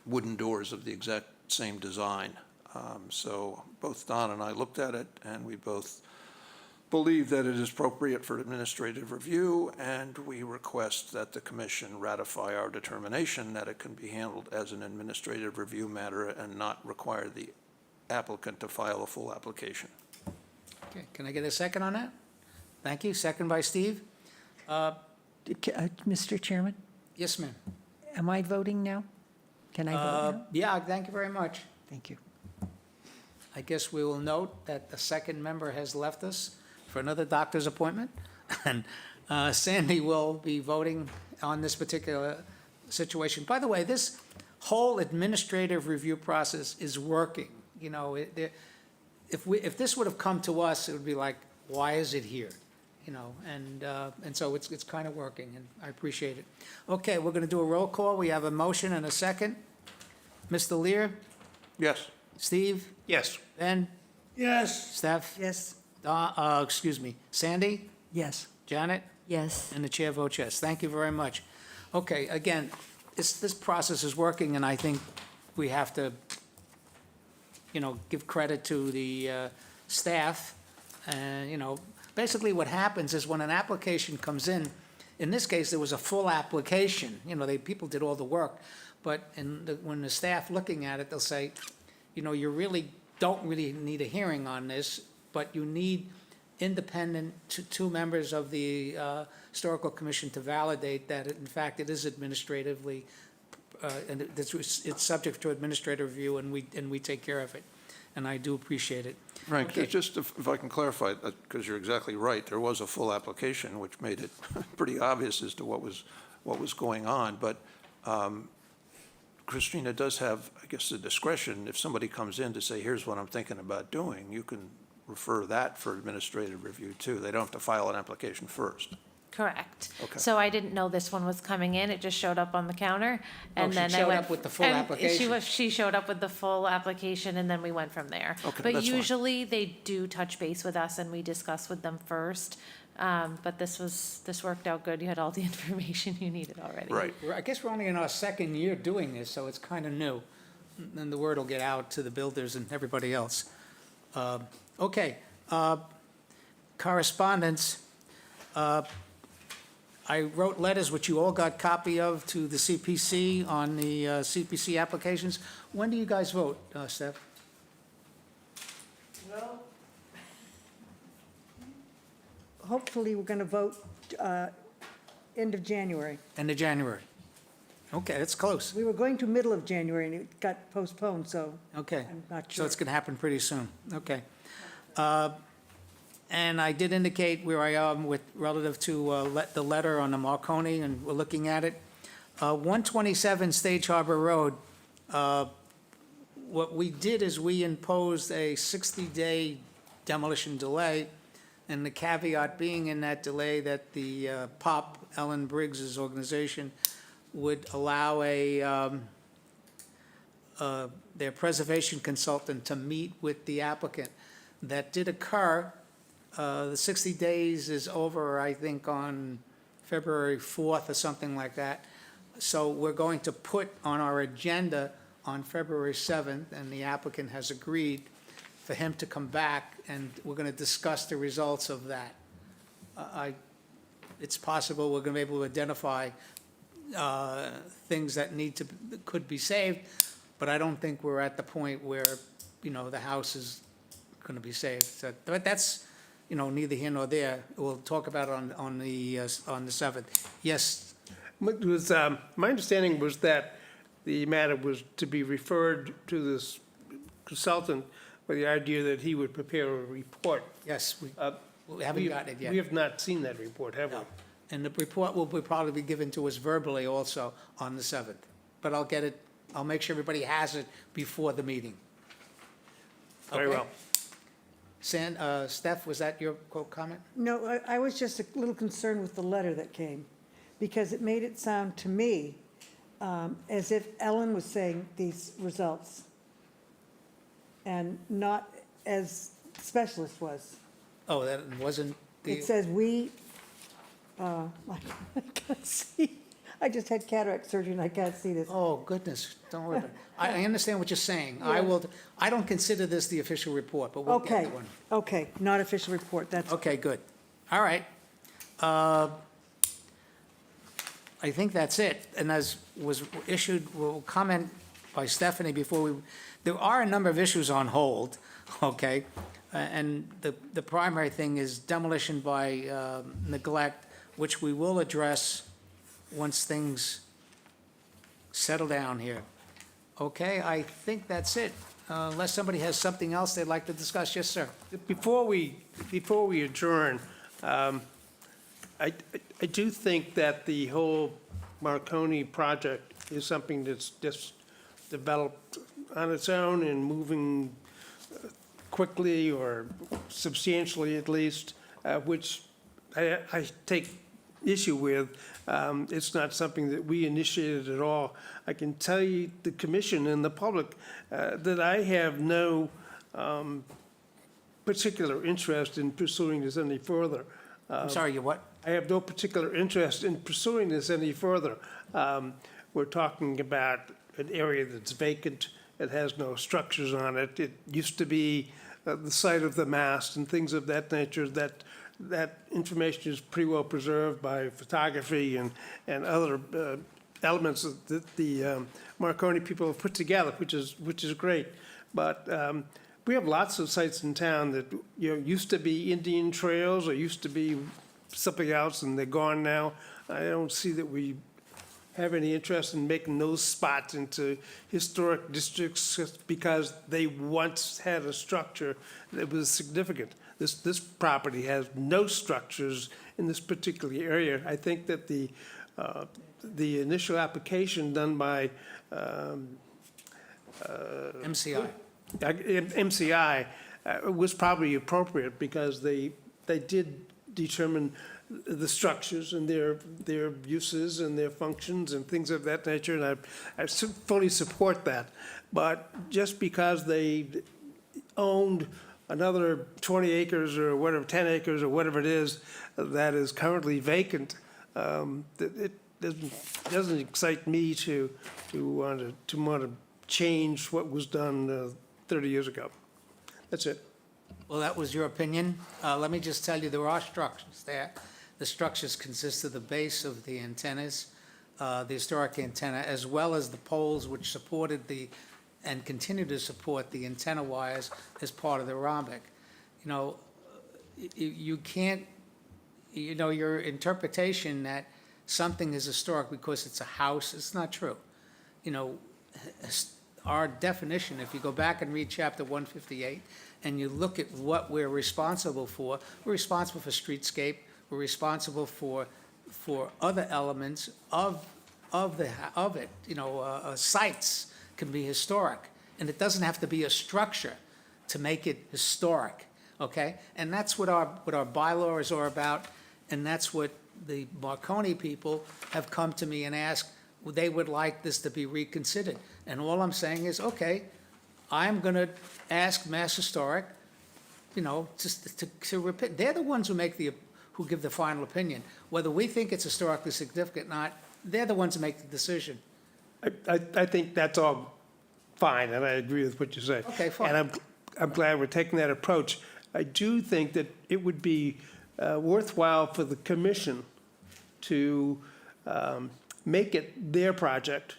Speaker 3: wooden doors of the exact same design. So both Don and I looked at it, and we both believe that it is appropriate for administrative review, and we request that the commission ratify our determination that it can be handled as an administrative review matter and not require the applicant to file a full application.
Speaker 1: Okay, can I get a second on that? Thank you. Second by Steve.
Speaker 5: Mr. Chairman,
Speaker 1: Yes, ma'am.
Speaker 5: am I voting now? Can I vote now?
Speaker 1: Yeah, thank you very much.
Speaker 5: Thank you.
Speaker 1: I guess we will note that the second member has left us for another doctor's appointment. And Sandy will be voting on this particular situation. By the way, this whole administrative review process is working. You know, if this would have come to us, it would be like, why is it here? You know, and so it's kind of working, and I appreciate it. Okay, we're going to do a roll call. We have a motion and a second. Mr. Lear?
Speaker 3: Yes.
Speaker 1: Steve?
Speaker 8: Yes.
Speaker 1: Ben?
Speaker 7: Yes.
Speaker 1: Steph?
Speaker 6: Yes.
Speaker 1: Excuse me, Sandy?
Speaker 5: Yes.
Speaker 1: Janet?
Speaker 12: Yes.
Speaker 1: And the chair votes yes. Thank you very much. Okay, again, this process is working, and I think we have to, you know, give credit to the staff. You know, basically what happens is when an application comes in this case, there was a full application. You know, people did all the work. But when the staff looking at it, they'll say, you know, you really don't really need a hearing on this, but you need independent two members of the Historical Commission to validate that, in fact, it is administratively, and it's subject to administrative review, and we take care of it. And I do appreciate it.
Speaker 3: Frank,
Speaker 1: Okay.
Speaker 3: just if I can clarify, because you're exactly right, there was a full application, which made it pretty obvious as to what was going on. But Christina does have, I guess, the discretion, if somebody comes in to say, here's what I'm thinking about doing, you can refer that for administrative review too. They don't have to file an application first.
Speaker 4: Correct.
Speaker 3: Okay.
Speaker 4: So I didn't know this one was coming in. It just showed up on the counter. And
Speaker 1: she
Speaker 4: then I
Speaker 1: showed
Speaker 4: went.
Speaker 1: up with the full
Speaker 4: and
Speaker 1: application.
Speaker 4: She showed up with the full application, and then we went from there.
Speaker 3: Okay,
Speaker 4: But
Speaker 3: that's fine.
Speaker 4: usually they do touch base with us and we discuss with them first. But this worked out good. You had all the information you needed already.
Speaker 3: Right.
Speaker 1: I guess we're only in our second year doing this, so it's kind of new. And the word will get out to the builders and everybody else. Okay, correspondence. I wrote letters, which you all got copy of, to the CPC on the CPC applications. When do you guys vote, Steph?
Speaker 6: Well, hopefully, we're going to vote end of January.
Speaker 1: End of January. Okay, that's close.
Speaker 6: We were going to middle of January, and it got postponed, so
Speaker 1: Okay.
Speaker 6: I'm not
Speaker 1: So
Speaker 6: sure.
Speaker 1: it's going to happen pretty soon. Okay. And I did indicate where I am with relative to the letter on the Marconi, and we're looking at it. 127 Stage Harbor Road, what we did is we imposed a 60-day demolition delay, and the caveat being in that delay that the POP, Ellen Briggs's organization, would allow their preservation consultant to meet with the applicant. That did occur. The 60 days is over, I think, on February 4th or something like that. So we're going to put on our agenda on February 7th, and the applicant has agreed for him to come back, and we're going to discuss the results of that. It's possible we're going to be able to identify things that could be saved, but I don't think we're at the point where, you know, the house is going to be saved. So, but that's, you know, neither here nor there. We'll talk about it on the 7th. Yes,
Speaker 8: It was, my understanding was that the matter was to be referred to this consultant with the idea that he would prepare a report.
Speaker 1: yes, we haven't gotten it yet.
Speaker 8: We have not seen that report, have we?
Speaker 1: No. And the report will probably be given to us verbally also on the 7th. But I'll get it, I'll make sure everybody has it before the meeting.
Speaker 8: Very
Speaker 1: Okay?
Speaker 8: well.
Speaker 1: Steph, was that your comment?
Speaker 6: No, I was just a little concerned with the letter that came, because it made it sound to me as if Ellen was saying these results, and not as specialist was.
Speaker 1: Oh, that wasn't the,
Speaker 6: It says I can't see. I just had cataract surgery and I can't see this.
Speaker 1: oh, goodness, don't worry about it. I understand what you're saying. I don't consider this the official report, but we'll get
Speaker 6: Okay,
Speaker 1: to one.
Speaker 6: okay, not official report, that's,
Speaker 1: Okay, good. All right. I think that's it. And as was issued, we'll comment by Stephanie before there are a number of issues on hold, okay? And the primary thing is demolition by neglect which we will address once things settle down here. Okay, I think that's it. Unless somebody has something else they'd like to discuss. Yes, sir.
Speaker 8: Before we adjourn, I do think that the whole Marconi project is something that's just developed on its own and moving quickly or substantially at least, which I take issue with. It's not something that we initiated at all. I can tell you, the commission and the public, that I have no particular interest in pursuing this any further.
Speaker 1: I'm sorry, you what?
Speaker 8: I have no particular interest in pursuing this any further. We're talking about an area that's vacant, it has no structures on it. It used to be the site of the mast and things of that nature. That information is pretty well preserved by photography and other elements that the Marconi people have put together, which is great. But we have lots of sites in town that, you know, used to be Indian trails or used to be something else, and they're gone now. I don't see that we have any interest in making those spots into historic districts just because they once had a structure that was significant. This property has no structures in this particular area. I think that the initial application done by
Speaker 1: MCI.
Speaker 8: MCI was probably appropriate because they did determine the structures and their uses and their functions and things of that nature, and I fully support that. But just because they owned another 20 acres or whatever, 10 acres or whatever it is that is currently vacant, it doesn't excite me to want to change what was done 30 years ago. That's it.
Speaker 1: Well, that was your opinion. Let me just tell you, there are structures there. The structures consist of the base of the antennas, the historic antenna, as well as the poles which supported and continue to support the antenna wires as part of the rhombic. You know, you can't, you know, your interpretation that something is historic because it's a house, it's not true. You know, our definition, if you go back and read chapter 158, and you look at what we're responsible for streetscape, we're responsible for other elements of it. You know, sites can be historic, and it doesn't have to be a structure to make it historic, okay? And that's what our bylaws are about, and that's what the Marconi people have come to me and asked, they would like this to be reconsidered. And all I'm saying is, okay, I'm gonna ask Mass Historic, you know, just to repeat, they're the ones who give the final opinion. Whether we think it's historically significant or not, they're the ones who make the decision.
Speaker 8: I think that's all fine, and I agree with what you say.
Speaker 1: Okay, fine.
Speaker 8: And I'm glad we're taking that approach. I do think that it would be worthwhile for the commission to make it their project,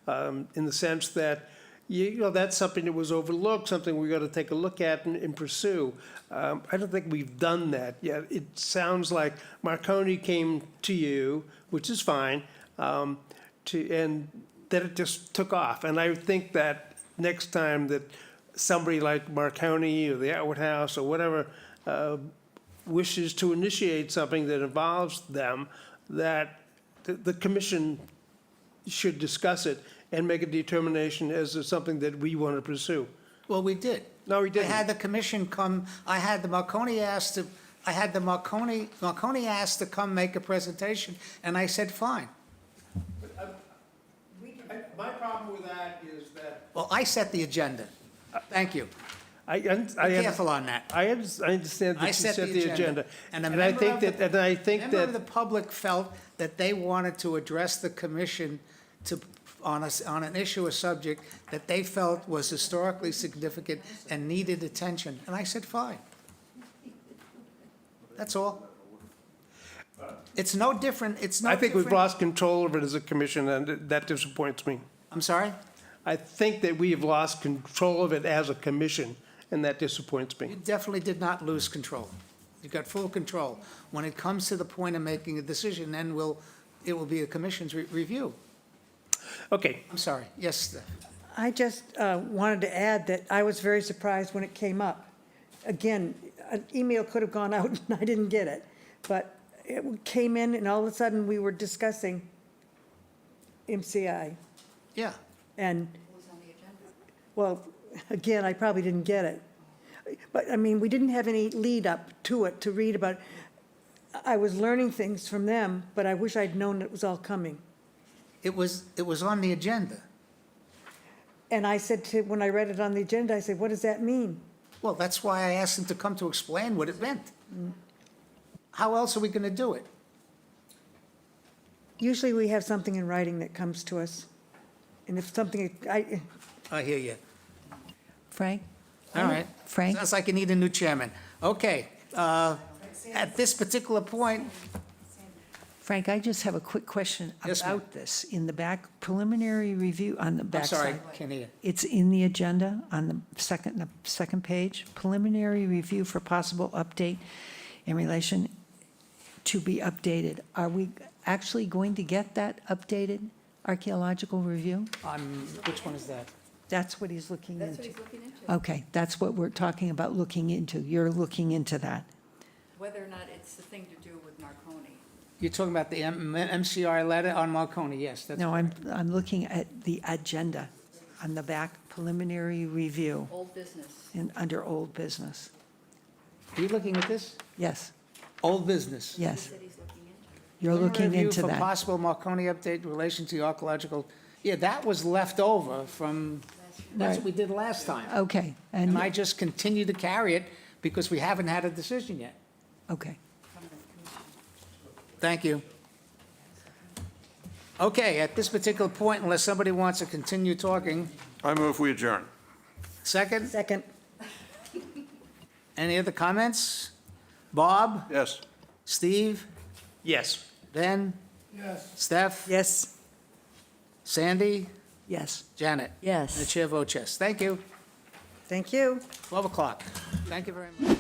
Speaker 8: in the sense that, you know, that's something that was overlooked, something we got to take a look at and pursue. I don't think we've done that yet. It sounds like Marconi came to you, which is fine, and then it just took off. And I think that next time that somebody like Marconi or the Atwood House or whatever wishes to initiate something that involves them, that the commission should discuss it and make a determination as to something that we want to pursue.
Speaker 1: Well, we did.
Speaker 8: No, we didn't.
Speaker 1: I had the commission come, Marconi asked to come make a presentation, and I said, fine.
Speaker 8: My problem with that is that.
Speaker 1: Well, I set the agenda. Thank you.
Speaker 8: Be
Speaker 1: Be careful on that.
Speaker 8: I understand that
Speaker 1: I
Speaker 8: you
Speaker 1: set
Speaker 8: set the agenda.
Speaker 1: And a
Speaker 8: And I
Speaker 1: member
Speaker 8: think
Speaker 1: of the-
Speaker 8: that, and I think
Speaker 1: member of
Speaker 8: that,
Speaker 1: the public felt that they wanted to address the commission on an issue or subject that they felt was historically significant and needed attention, and I said, fine. That's all. It's no different,
Speaker 8: I think we've lost control of it as a commission, and that disappoints me.
Speaker 1: I'm sorry?
Speaker 8: I think that we have lost control of it as a commission, and that disappoints me.
Speaker 1: You definitely did not lose control. You've got full control. When it comes to the point of making a decision, then it will be a commission's review.
Speaker 8: Okay,
Speaker 1: I'm sorry. Yes, Steph.
Speaker 6: I just wanted to add that I was very surprised when it came up. Again, an email could have gone out and I didn't get it, but it came in and all of a sudden we were discussing MCI.
Speaker 1: Yeah.
Speaker 6: And, well, again, I probably didn't get it. But, I mean, we didn't have any lead up to it to read about. I was learning things from them, but I wish I'd known it was all coming.
Speaker 1: It was on the agenda.
Speaker 6: And I said to, when I read it on the agenda, I said, what does that mean?
Speaker 1: Well, that's why I asked him to come to explain what it meant. How else are we going to do it?
Speaker 6: Usually we have something in writing that comes to us. And if something,
Speaker 1: I hear you.
Speaker 5: Frank?
Speaker 1: All right.
Speaker 5: Frank?
Speaker 1: Sounds like you need a new chairman. Okay. At this particular point,
Speaker 5: Frank, I just have a quick question
Speaker 1: Yes, ma'am.
Speaker 5: about this. In the back preliminary review on the
Speaker 1: I'm
Speaker 5: back
Speaker 1: sorry,
Speaker 5: side.
Speaker 1: can't hear.
Speaker 5: It's in the agenda on the second page, preliminary review for possible update in relation to be updated. Are we actually going to get that updated archaeological review?
Speaker 1: Which one is that?
Speaker 5: That's what he's looking into.
Speaker 12: That's what he's looking into,
Speaker 5: Okay, that's what we're talking about looking into. You're looking into that.
Speaker 12: whether or not it's the thing to do with Marconi.
Speaker 1: You're talking about the MCR letter on Marconi, yes. That's
Speaker 5: No, I'm looking at the agenda on the back preliminary review
Speaker 12: Old business.
Speaker 5: under old business.
Speaker 1: Are you looking at this?
Speaker 5: Yes,
Speaker 1: Old business.
Speaker 5: yes.
Speaker 12: That he's looking into.
Speaker 5: You're looking
Speaker 1: Review
Speaker 5: into
Speaker 1: for
Speaker 5: that.
Speaker 1: possible Marconi update in relation to the archaeological, yeah, that was left over from, that's what we did last time.
Speaker 5: Okay,
Speaker 1: And I just continue to carry it because we haven't had a decision yet.
Speaker 5: okay.
Speaker 1: Thank you. Okay, at this particular point, unless somebody wants to continue talking,
Speaker 3: I move we adjourn.
Speaker 1: second,
Speaker 6: second,
Speaker 1: any other comments? Bob,
Speaker 3: Yes.
Speaker 1: Steve,
Speaker 8: yes.
Speaker 1: Ben? Yes. Steph?
Speaker 6: yes.
Speaker 1: Sandy?
Speaker 5: Yes.
Speaker 1: Janet?
Speaker 12: Yes.
Speaker 1: And the chair votes yes. Thank you.
Speaker 6: Thank you.
Speaker 1: 12 o'clock. Thank you very much.